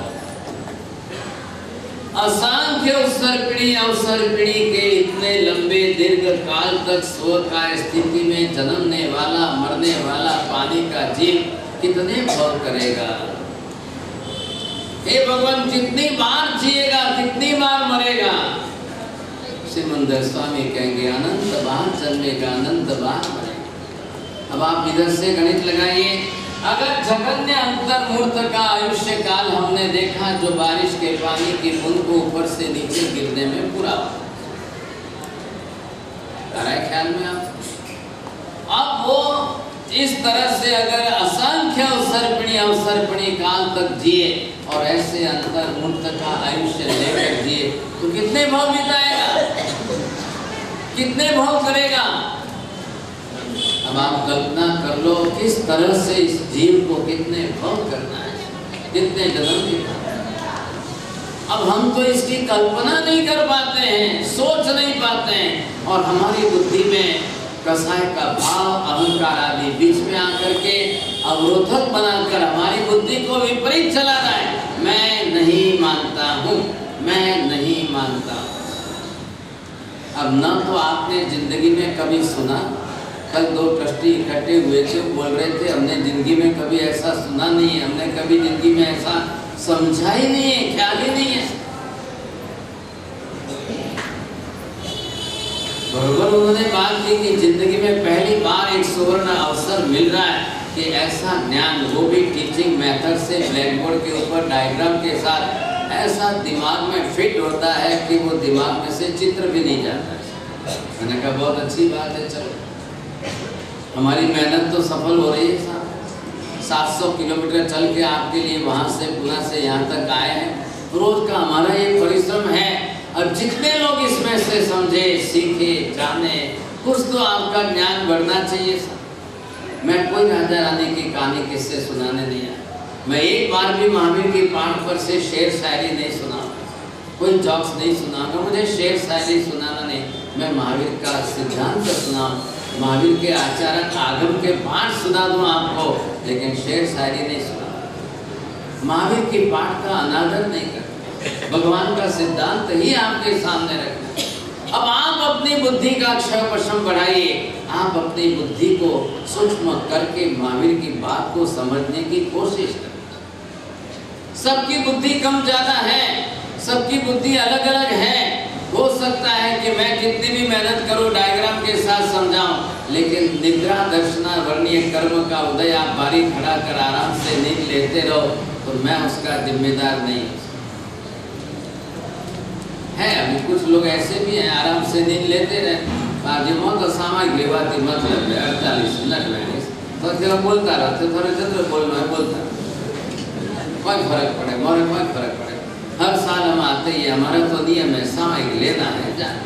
असंख्य उत्सर्पिणी अवसर्पिणी के इतने लंबे दीर्घ काल तक स्वकाय स्थिति में जन्मने वाला, मरने वाला पानी का जीव कितने भव करेगा? हे भगवान, कितनी बार जिएगा, कितनी बार मरेगा? सिमंदर स्वामी कहेंगे अनंत बार जन्मेगा, अनंत बार मरेगा। अब आप इधर से गणित लगाइए। अगर जगन्य अंतर मूर्त का आयुष्य काल हमने देखा जो बारिश के पानी की बूंद को ऊपर से नीचे गिरने में पूरा आ रहा है ख्याल में आप। अब वो इस तरह से अगर असंख्य अवसर्पिणी अवसर्पिणी काल तक जिए और ऐसे अंतर मूर्त का आयुष्य लेकर जिए तो कितने भाव बिताएगा, कितने भाव करेगा? अब आप कल्पना कर लो किस तरह से इस जीव को कितने भव करना है, कितने जन्म लेना है। अब हम तो इसकी कल्पना नहीं कर पाते हैं, सोच नहीं पाते हैं, और हमारी बुद्धि में कसाय का भाव, अहंकार आदि बीच में आकर के अवरोधक बनाकर हमारी बुद्धि को विपरीत चला रहा है। मैं नहीं मानता हूँ, मैं नहीं मानता। अब न तो आपने जिंदगी में कभी सुना कल 2 ट्रस्टी इकट्ठे हुए थे, बोल रहे थे हमने जिंदगी में कभी ऐसा सुना नहीं है, हमने कभी जिंदगी में ऐसा समझा ही नहीं है, ख्याल ही नहीं है। बरोबर उन्होंने बात की कि जिंदगी में पहली बार एक सुवर्ण अवसर मिल रहा है कि ऐसा ज्ञान, वो भी टीचिंग मेथड से, ब्लैक बोर्ड के ऊपर डायग्राम के साथ, ऐसा दिमाग में फिट होता है कि वो दिमाग में से चित्र भी नहीं जाता। मैंने कहा बहुत अच्छी बात है, चलो हमारी मेहनत तो सफल हो रही है साहब। 700 किलोमीटर चल के आपके लिए वहाँ से पुणे से यहाँ तक आए हैं। रोज का हमारा ये परिश्रम है, और जितने लोग इसमें से समझे, सीखे, जाने, कुछ तो आपका ज्ञान बढ़ना चाहिए साहब। मैं कोई राजा रानी की कहानी किससे सुनाने नहीं आया। मैं एक बार भी महावीर की पाठ पर से शेर शायरी नहीं सुनाऊंगा, कोई जॉक्स नहीं सुनाऊंगा, मुझे शेर शायरी सुनाना नहीं। मैं महावीर का सिद्धांत सुनाऊं, महावीर के आचरण आगम के पाठ सुना दूं आपको, लेकिन शेर शायरी नहीं सुना। महावीर की पाठ का अनादर नहीं करते, भगवान का सिद्धांत ही आपके सामने रखना। अब आप अपनी बुद्धि का क्षयपशम बढ़ाइए, आप अपनी बुद्धि को सूक्ष्म करके महावीर की बात को समझने की कोशिश करें। सबकी बुद्धि कम ज्यादा है, सबकी बुद्धि अलग अलग है। हो सकता है कि मैं कितनी भी मेहनत करूं, डायग्राम के साथ समझाऊं, लेकिन निद्रा दर्शना वर्णीय कर्म का उदय आप बारी खड़ा कर आराम से नींद लेते रहो, तो मैं उसका जिम्मेदार नहीं है। अभी कुछ लोग ऐसे भी हैं, आराम से नींद लेते रहे, सामयिक लेवाती मतलब 48 मिनट में तो थोड़ा बोलता रहते, थोड़े चंद्र बोलना है, बोलता कोई फर्क पड़े, मोरे कोई फर्क पड़े। हर साल हम आते ही, हमारा तो नियम है सामयिक लेना है, जाने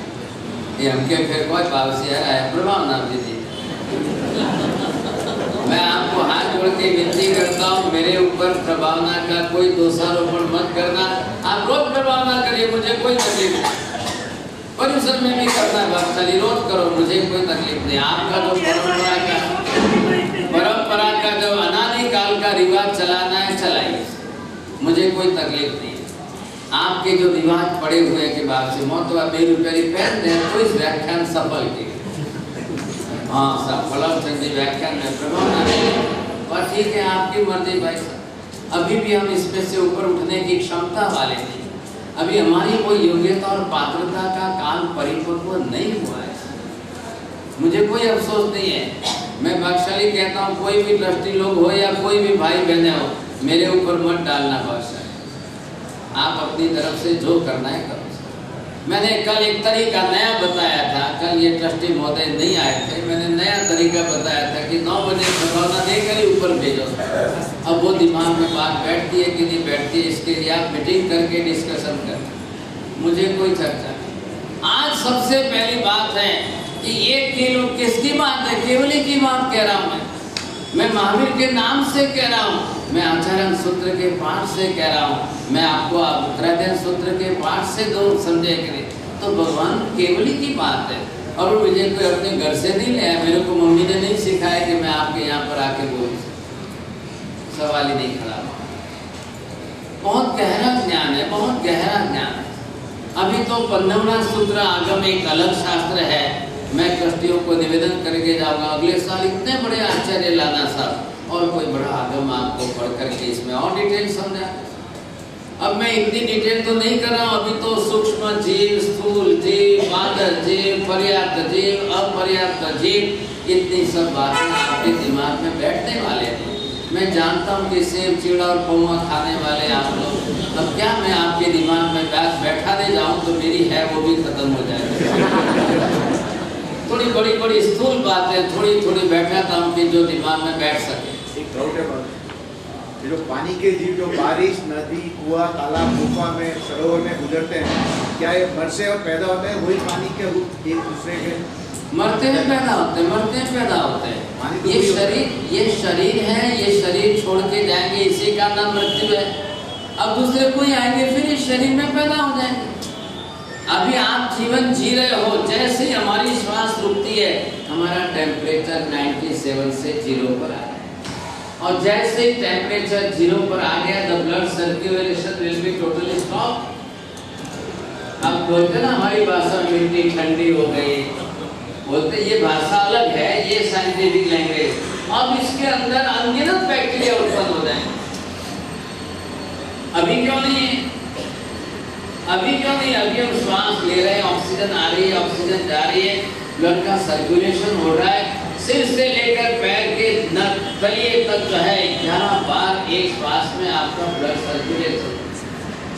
ये हमके फिर कोई पावसी है प्रभाव ना दीजिए। मैं आपको हाथ जोड़ के विनती करता हूँ, मेरे ऊपर प्रभावना का कोई दोषारोपण मत करना। आप रोज प्रभावना करिए, मुझे कोई तकलीफ नहीं। परिसर में भी करना है, चलिए रोज करो, मुझे कोई तकलीफ नहीं। आपका जो परंपरा का जो अनादिकाल का रिवाज चलाना है, चलाइए, मुझे कोई तकलीफ नहीं। आपके जो रिवाज पड़े हुए के बाद से मौत मेरी पेरी पहन दे तो इस व्याख्यान सफल की। हाँ सफल चंदी व्याख्यान में प्रभाव और ठीक है, आपकी मर्जी भाई साहब। अभी भी हम इसमें से ऊपर उठने की क्षमता वाले नहीं, अभी हमारी वो योग्यता और पात्रता का काल परिपक्व नहीं हुआ है। मुझे कोई अफसोस नहीं है, मैं भाग्यशाली कहता हूँ, कोई भी ट्रस्टी लोग हो या कोई भी भाई बहने हो, मेरे ऊपर मत डालना भाषा। आप अपनी तरफ से जो करना है करो। मैंने कल एक तरीका नया बताया था, कल ये ट्रस्टी महोदय नहीं आए थे, मैंने नया तरीका बताया था कि 9 बजे प्रभावना देकर ही ऊपर भेजो। अब वो दिमाग में बात बैठती है कि नहीं बैठती है, इसके लिए आप मीटिंग करके डिस्कशन करना, मुझे कोई चर्चा नहीं। आज सबसे पहली बात है कि ये केवल किसकी बात है, केवली की बात कह रहा हूँ मैं महावीर के नाम से कह रहा हूँ, मैं आचरण सूत्र के पाठ से कह रहा हूँ, मैं आपको उत्तरायण सूत्र के पाठ से दो समझे करें। तो भगवान केवली की बात है, और मुझे कोई अपने घर से नहीं लाया, मेरे को मम्मी ने नहीं सिखाया कि मैं आपके यहाँ पर आके बोल, सवाल ही नहीं खड़ा। बहुत गहरा ज्ञान है, बहुत गहरा ज्ञान है। अभी तो 15वां सूत्र आगम एक अलग शास्त्र है, मैं ट्रस्टियों को निवेदन करके जाऊंगा अगले साल इतने बड़े आचार्य लाना साहब, और कोई बड़ा आगम आपको पढ़ करके इसमें और डिटेल समझा। अब मैं इतनी डिटेल तो नहीं कर रहा हूँ, अभी तो सूक्ष्म जीव, स्थूल जीव, बादल जीव, पर्याप्त जीव, अपर्याप्त जीव, इतनी सब बातें आपके दिमाग में बैठने वाले हैं। मैं जानता हूँ कि सेब, चिड़ा और पौवा खाने वाले आप लोग, अब क्या मैं आपके दिमाग में बैठाने जाऊँ तो मेरी है वो भी खत्म हो जाएगी। थोड़ी बड़ी बड़ी स्थूल बातें थोड़ी थोड़ी बैठाता हूँ कि जो दिमाग में बैठ सके। एक डाउट है, जो पानी के जीव जो बारिश, नदी, कुआं, तालाब, गुफा में, सरोवर में गुजरते हैं, क्या ये मर से और पैदा होते हैं वही पानी के रूप एक दूसरे के? मरते हैं पैदा होते हैं, मरते हैं पैदा होते हैं। ये शरीर है, ये शरीर छोड़ के जाएंगे, इसी का नाम मृत्यु है। अब दूसरे कोई आएंगे फिर इस शरीर में पैदा हो जाएंगे। अभी आप जीवन जी रहे हो, जैसे हमारी श्वास रुकती है, हमारा टेम्परेचर 97 से 0 पर आ गया, और जैसे ही टेम्परेचर 0 पर आ गया, the blood circulation will be totally stop. अब बोलते ना हमारी भाषा में मिट्टी ठंडी हो गई, बोलते ये भाषा अलग है, ये साइंटिफिक लैंग्वेज। अब इसके अंदर अनगिनत बैक्टीरिया उत्पन्न हो जाए। अभी क्यों नहीं है? अभी क्यों नहीं? अभी हम श्वास ले रहे हैं, ऑक्सीजन आ रही है, ऑक्सीजन जा रही है, ब्लड का सर्कुलेशन हो रहा है। सिर से लेकर पैर के तलिए तक जो है 11 बार एक श्वास में आपका blood circulation.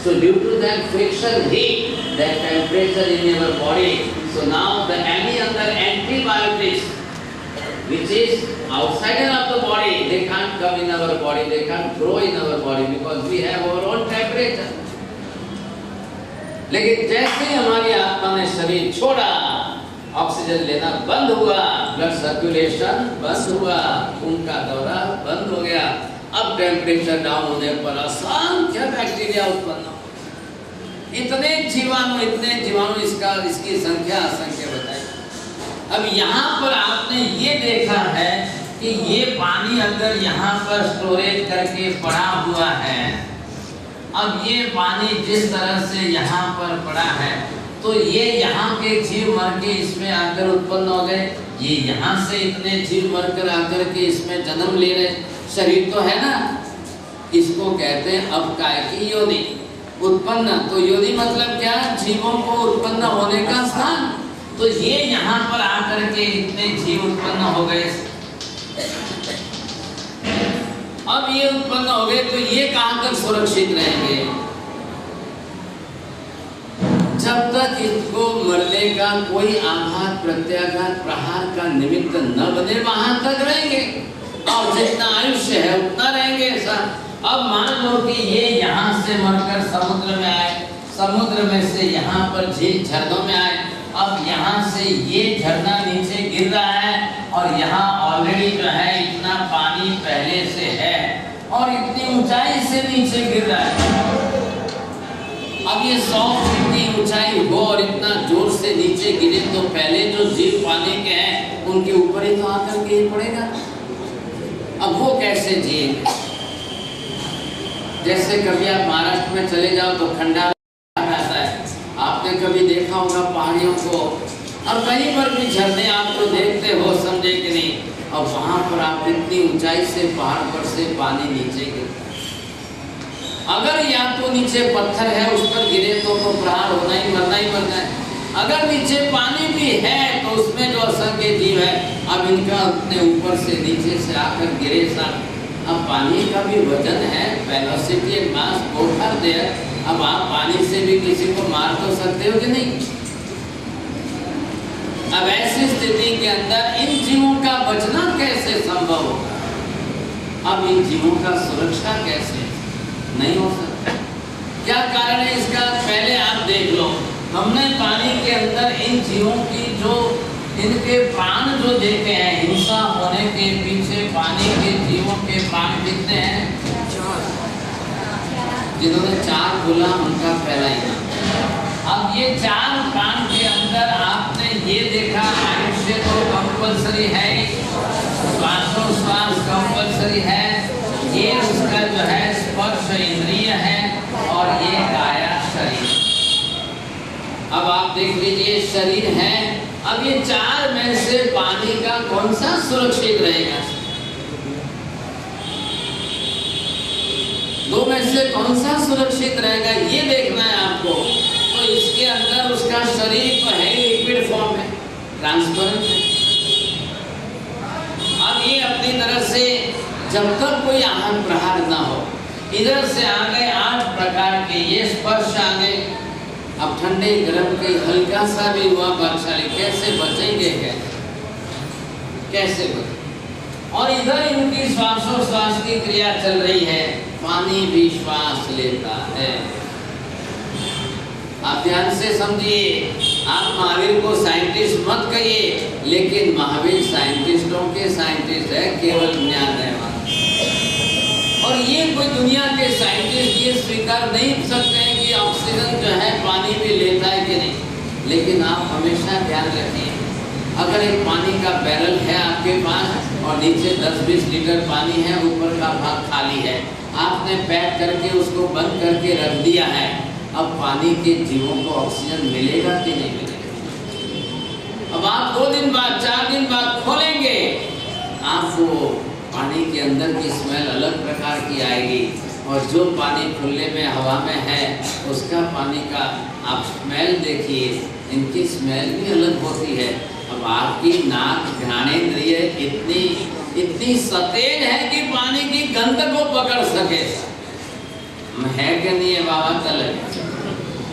So due to that friction heat, that temperature in your body, so now the any other antibiotics which is outside of the body, they can't come in our body, they can't grow in our body because we have our own temperature. लेकिन जैसे ही हमारी आत्मा ने शरीर छोड़ा, oxygen लेना बंद हुआ, ब्लड सर्कुलेशन बंद हुआ, खून का दौरा बंद हो गया। अब टेम्परेचर डाउन होने पर असंख्य बैक्टीरिया उत्पन्न हो, इतने जीवाणु इसकी संख्या असंख्य बताई। अब यहाँ पर आपने ये देखा है कि ये पानी अगर यहाँ पर स्टोरेज करके पड़ा हुआ है, अब ये पानी जिस तरह से यहाँ पर पड़ा है, तो ये यहाँ के जीव मर के इसमें आकर उत्पन्न हो गए। ये यहाँ से इतने जीव मरकर आकर के इसमें जन्म ले रहे, शरीर तो है ना, इसको कहते हैं अवकाय की योनि उत्पन्न। तो योनि मतलब क्या? जीवों को उत्पन्न होने का स्थान। तो ये यहाँ पर आकर के इतने जीव उत्पन्न हो गए। अब ये उत्पन्न हो गए तो ये कहाँ तक सुरक्षित रहेंगे? जब तक इनको मरने का कोई आघात, प्रत्याघात, प्रहार का निमित्त न बने, वहां तक रहेंगे और जितना आयुष्य है उतना रहेंगे ऐसा। अब मान लो कि ये यहाँ से मरकर समुद्र में आए, समुद्र में से यहाँ पर झील झरनों में आए। अब यहाँ से ये झरना नीचे गिर रहा है और यहाँ ऑलरेडी जो है इतना पानी पहले से है और इतनी ऊंचाई से नीचे गिर रहा है। अब ये 100 फीट की ऊंचाई हो और इतना जोर से नीचे गिरे तो पहले जो जीव पानी के हैं उनके ऊपर ही तो आकर गिर पड़ेगा। अब वो कैसे जिएंगे? जैसे कभी आप महाराष्ट्र में चले जाओ तो खंडाला आता है, आपने कभी देखा होगा पहाड़ियों को, और कहीं पर भी झरने आप तो देखते हो, समझे कि नहीं? और वहां पर आप इतनी ऊंचाई से पहाड़ पर से पानी नीचे गिरता है। अगर या तो नीचे पत्थर है उस पर गिरे तो प्रहार होना ही, मरना ही मरना है। अगर नीचे पानी भी है तो उसमें जो असंख्य जीव है, अब इनका अपने ऊपर से नीचे से आकर गिरे साथ। अब पानी का भी वजन है, velocity and mass both are there. अब आप पानी से भी किसी को मार तो सकते हो कि नहीं? अब ऐसी स्थिति के अंदर इन जीवों का बचना कैसे संभव होगा? अब इन जीवों का सुरक्षा कैसे? नहीं हो सकता। क्या कारण है इसका? पहले आप देख लो, हमने पानी के अंदर इन जीवों की जो इनके प्राण जो देखे हैं, हिंसा होने के पीछे पानी के जीवों के प्राण कितने हैं? जिन्होंने 4 बोला उनका पहला ही नाम। अब ये 4 प्राण के अंदर आपने ये देखा, आयुष्य तो कंपल्सरी है, श्वासोश्वास कंपल्सरी है, ये उसका जो है स्पर्श इंद्रिय है और ये काया शरीर। अब आप देख लीजिए शरीर है। अब ये 4 में से पानी का कौन सा सुरक्षित रहेगा? 2 में से कौन सा सुरक्षित रहेगा ये देखना है आपको। तो इसके अंदर उसका शरीर तो है, लिक्विड फॉर्म है, ट्रांसपेरेंट है। अब ये अपनी तरह से जब तक कोई आहन प्रहार ना हो, इधर से आ गए 8 प्रकार के ये स्पर्श आ गए। अब ठंडे गर्म के हल्का सा भी हुआ बर्शाली, कैसे बचेंगे? कैसे बचेंगे? और इधर इनकी श्वासोश्वास की क्रिया चल रही है, पानी भी श्वास लेता है। आप ध्यान से समझिए। आप महावीर को साइंटिस्ट मत कहिए, लेकिन महावीर साइंटिस्टों के साइंटिस्ट है, केवल ज्ञान है। और ये कोई दुनिया के साइंटिस्ट ये स्वीकार नहीं सकते हैं कि ऑक्सीजन जो है पानी भी लेता है कि नहीं। लेकिन आप हमेशा ध्यान रखिए, अगर एक पानी का बैरल है आपके पास और नीचे 10-20 लीटर पानी है, ऊपर का भाग खाली है, आपने पैक करके उसको बंद करके रख दिया है, अब पानी के जीवों को ऑक्सीजन मिलेगा कि नहीं मिलेगा? अब अब आप 2 दिन बाद 4 दिन बाद खोलेंगे, आपको पानी के अंदर की स्मेल अलग प्रकार की आएगी, और जो पानी खुले में हवा में है उसका पानी का आप स्मेल देखिए, इनकी स्मेल भी अलग होती है। अब आपकी नाक घ्राणेंद्रिय इतनी सतेज है कि पानी की गंध को पकड़ सके, है कि नहीं है बाबा तलक।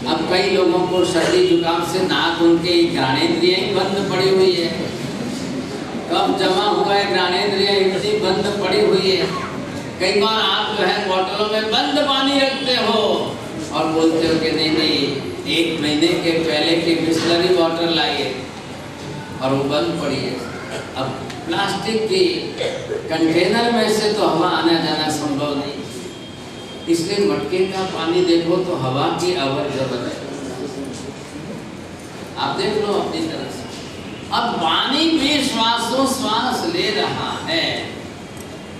अब कई लोगों को सर्दी जुकाम से नाक उनके घ्राणेंद्रिय ही बंद पड़ी हुई है, कब जमा हुआ है घ्राणेंद्रिय इतनी बंद पड़ी हुई है। कई बार आप जो है बोतलों में बंद पानी रखते हो और बोलते हो कि नहीं 1 महीने के पहले की बिस्लरी वाटर लाइए, और वो बंद पड़ी है। अब प्लास्टिक के कंटेनर में से तो हवा आना जाना संभव नहीं, इसलिए मटके का पानी देखो तो हवा की आवर जबर है, आप देख लो अपनी तरह से। अब पानी भी श्वासोश्वास ले रहा है,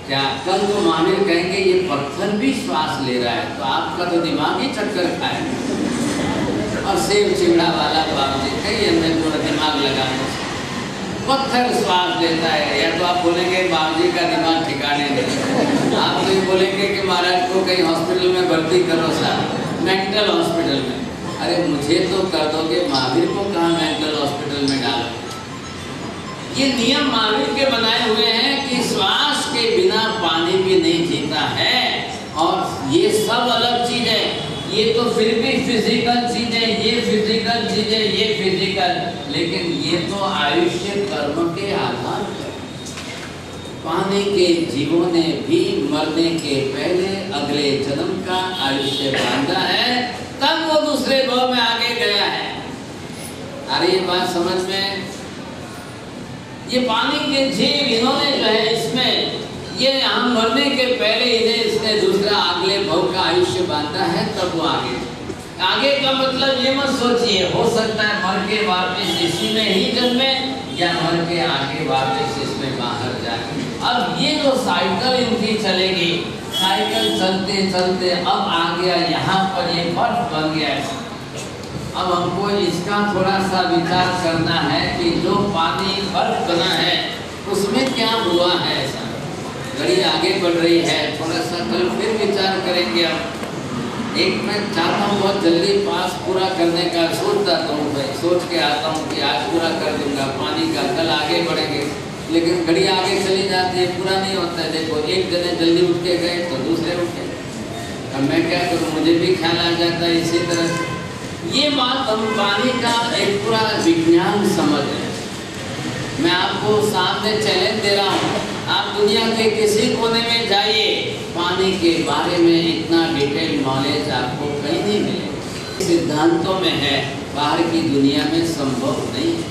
क्या कल तो महावीर कहेंगे ये पत्थर भी श्वास ले रहा है, तो आपका तो दिमाग ही चक्कर खाए। और सेब चिमड़ा वाला बाबूजी कहीं हमने पूरा दिमाग लगाने से पत्थर श्वास लेता है, या तो आप बोलेंगे बाबूजी का दिमाग ठिकाने नहीं, आप तो ये बोलेंगे कि महाराज को कहीं हॉस्पिटल में भर्ती करो साहब, मेंटल हॉस्पिटल में। अरे मुझे तो कर दोगे, महावीर को कहाँ मेंटल हॉस्पिटल में डालो। ये नियम महावीर के बनाए हुए हैं कि श्वास के बिना पानी भी नहीं जीता है, और ये सब अलग चीज है। ये तो फिर भी फिजिकल चीज है, ये फिजिकल चीज है, ये फिजिकल, लेकिन ये तो आयुष्य कर्म के आधार पर। पानी के जीवों ने भी मरने के पहले अगले जन्म का आयुष्य बांधा है, तब वो दूसरे भाव में आगे गया है। अरे ये बात समझ में, ये पानी के जीव इन्होंने जो है इसमें ये हम मरने के पहले इन्हें इसने दूसरा अगले भव का आयुष्य बांधा है, तब वो आगे का मतलब ये मत सोचिए, हो सकता है मर के वापस इसी में ही जन्मे, या मर के आगे वापस इसमें बाहर जाए। अब ये जो साइकिल इनकी चलेगी, साइकिल चलते चलते अब आ गया यहाँ पर ये बर्फ बन गया है। अब हमको इसका थोड़ा सा विचार करना है कि जो पानी बर्फ बना है उसमें क्या हुआ है। ऐसा घड़ी आगे बढ़ रही है, थोड़ा सा कल फिर विचार करेंगे। अब एक मैं चाहता हूँ बहुत जल्दी पास पूरा करने का सोचता हूँ, भाई सोच के आता हूँ कि आज पूरा कर दूंगा पानी का, कल आगे बढ़ेंगे, लेकिन घड़ी आगे चली जाती है, पूरा नहीं होता है। देखो एक जने जल्दी उठ के गए तो दूसरे उठे, अब मैं क्या करूँ, मुझे भी ख्याल आ जाता है इसी तरह से। ये बात हम पानी का एक पूरा विज्ञान समझ रहे हैं। मैं आपको सामने चैलेंज दे रहा हूँ, आप दुनिया के किसी कोने में जाइए, पानी के बारे में इतना डिटेल नॉलेज आपको कहीं नहीं मिलेगा। सिद्धांतों में है, बाहर की दुनिया में संभव नहीं है।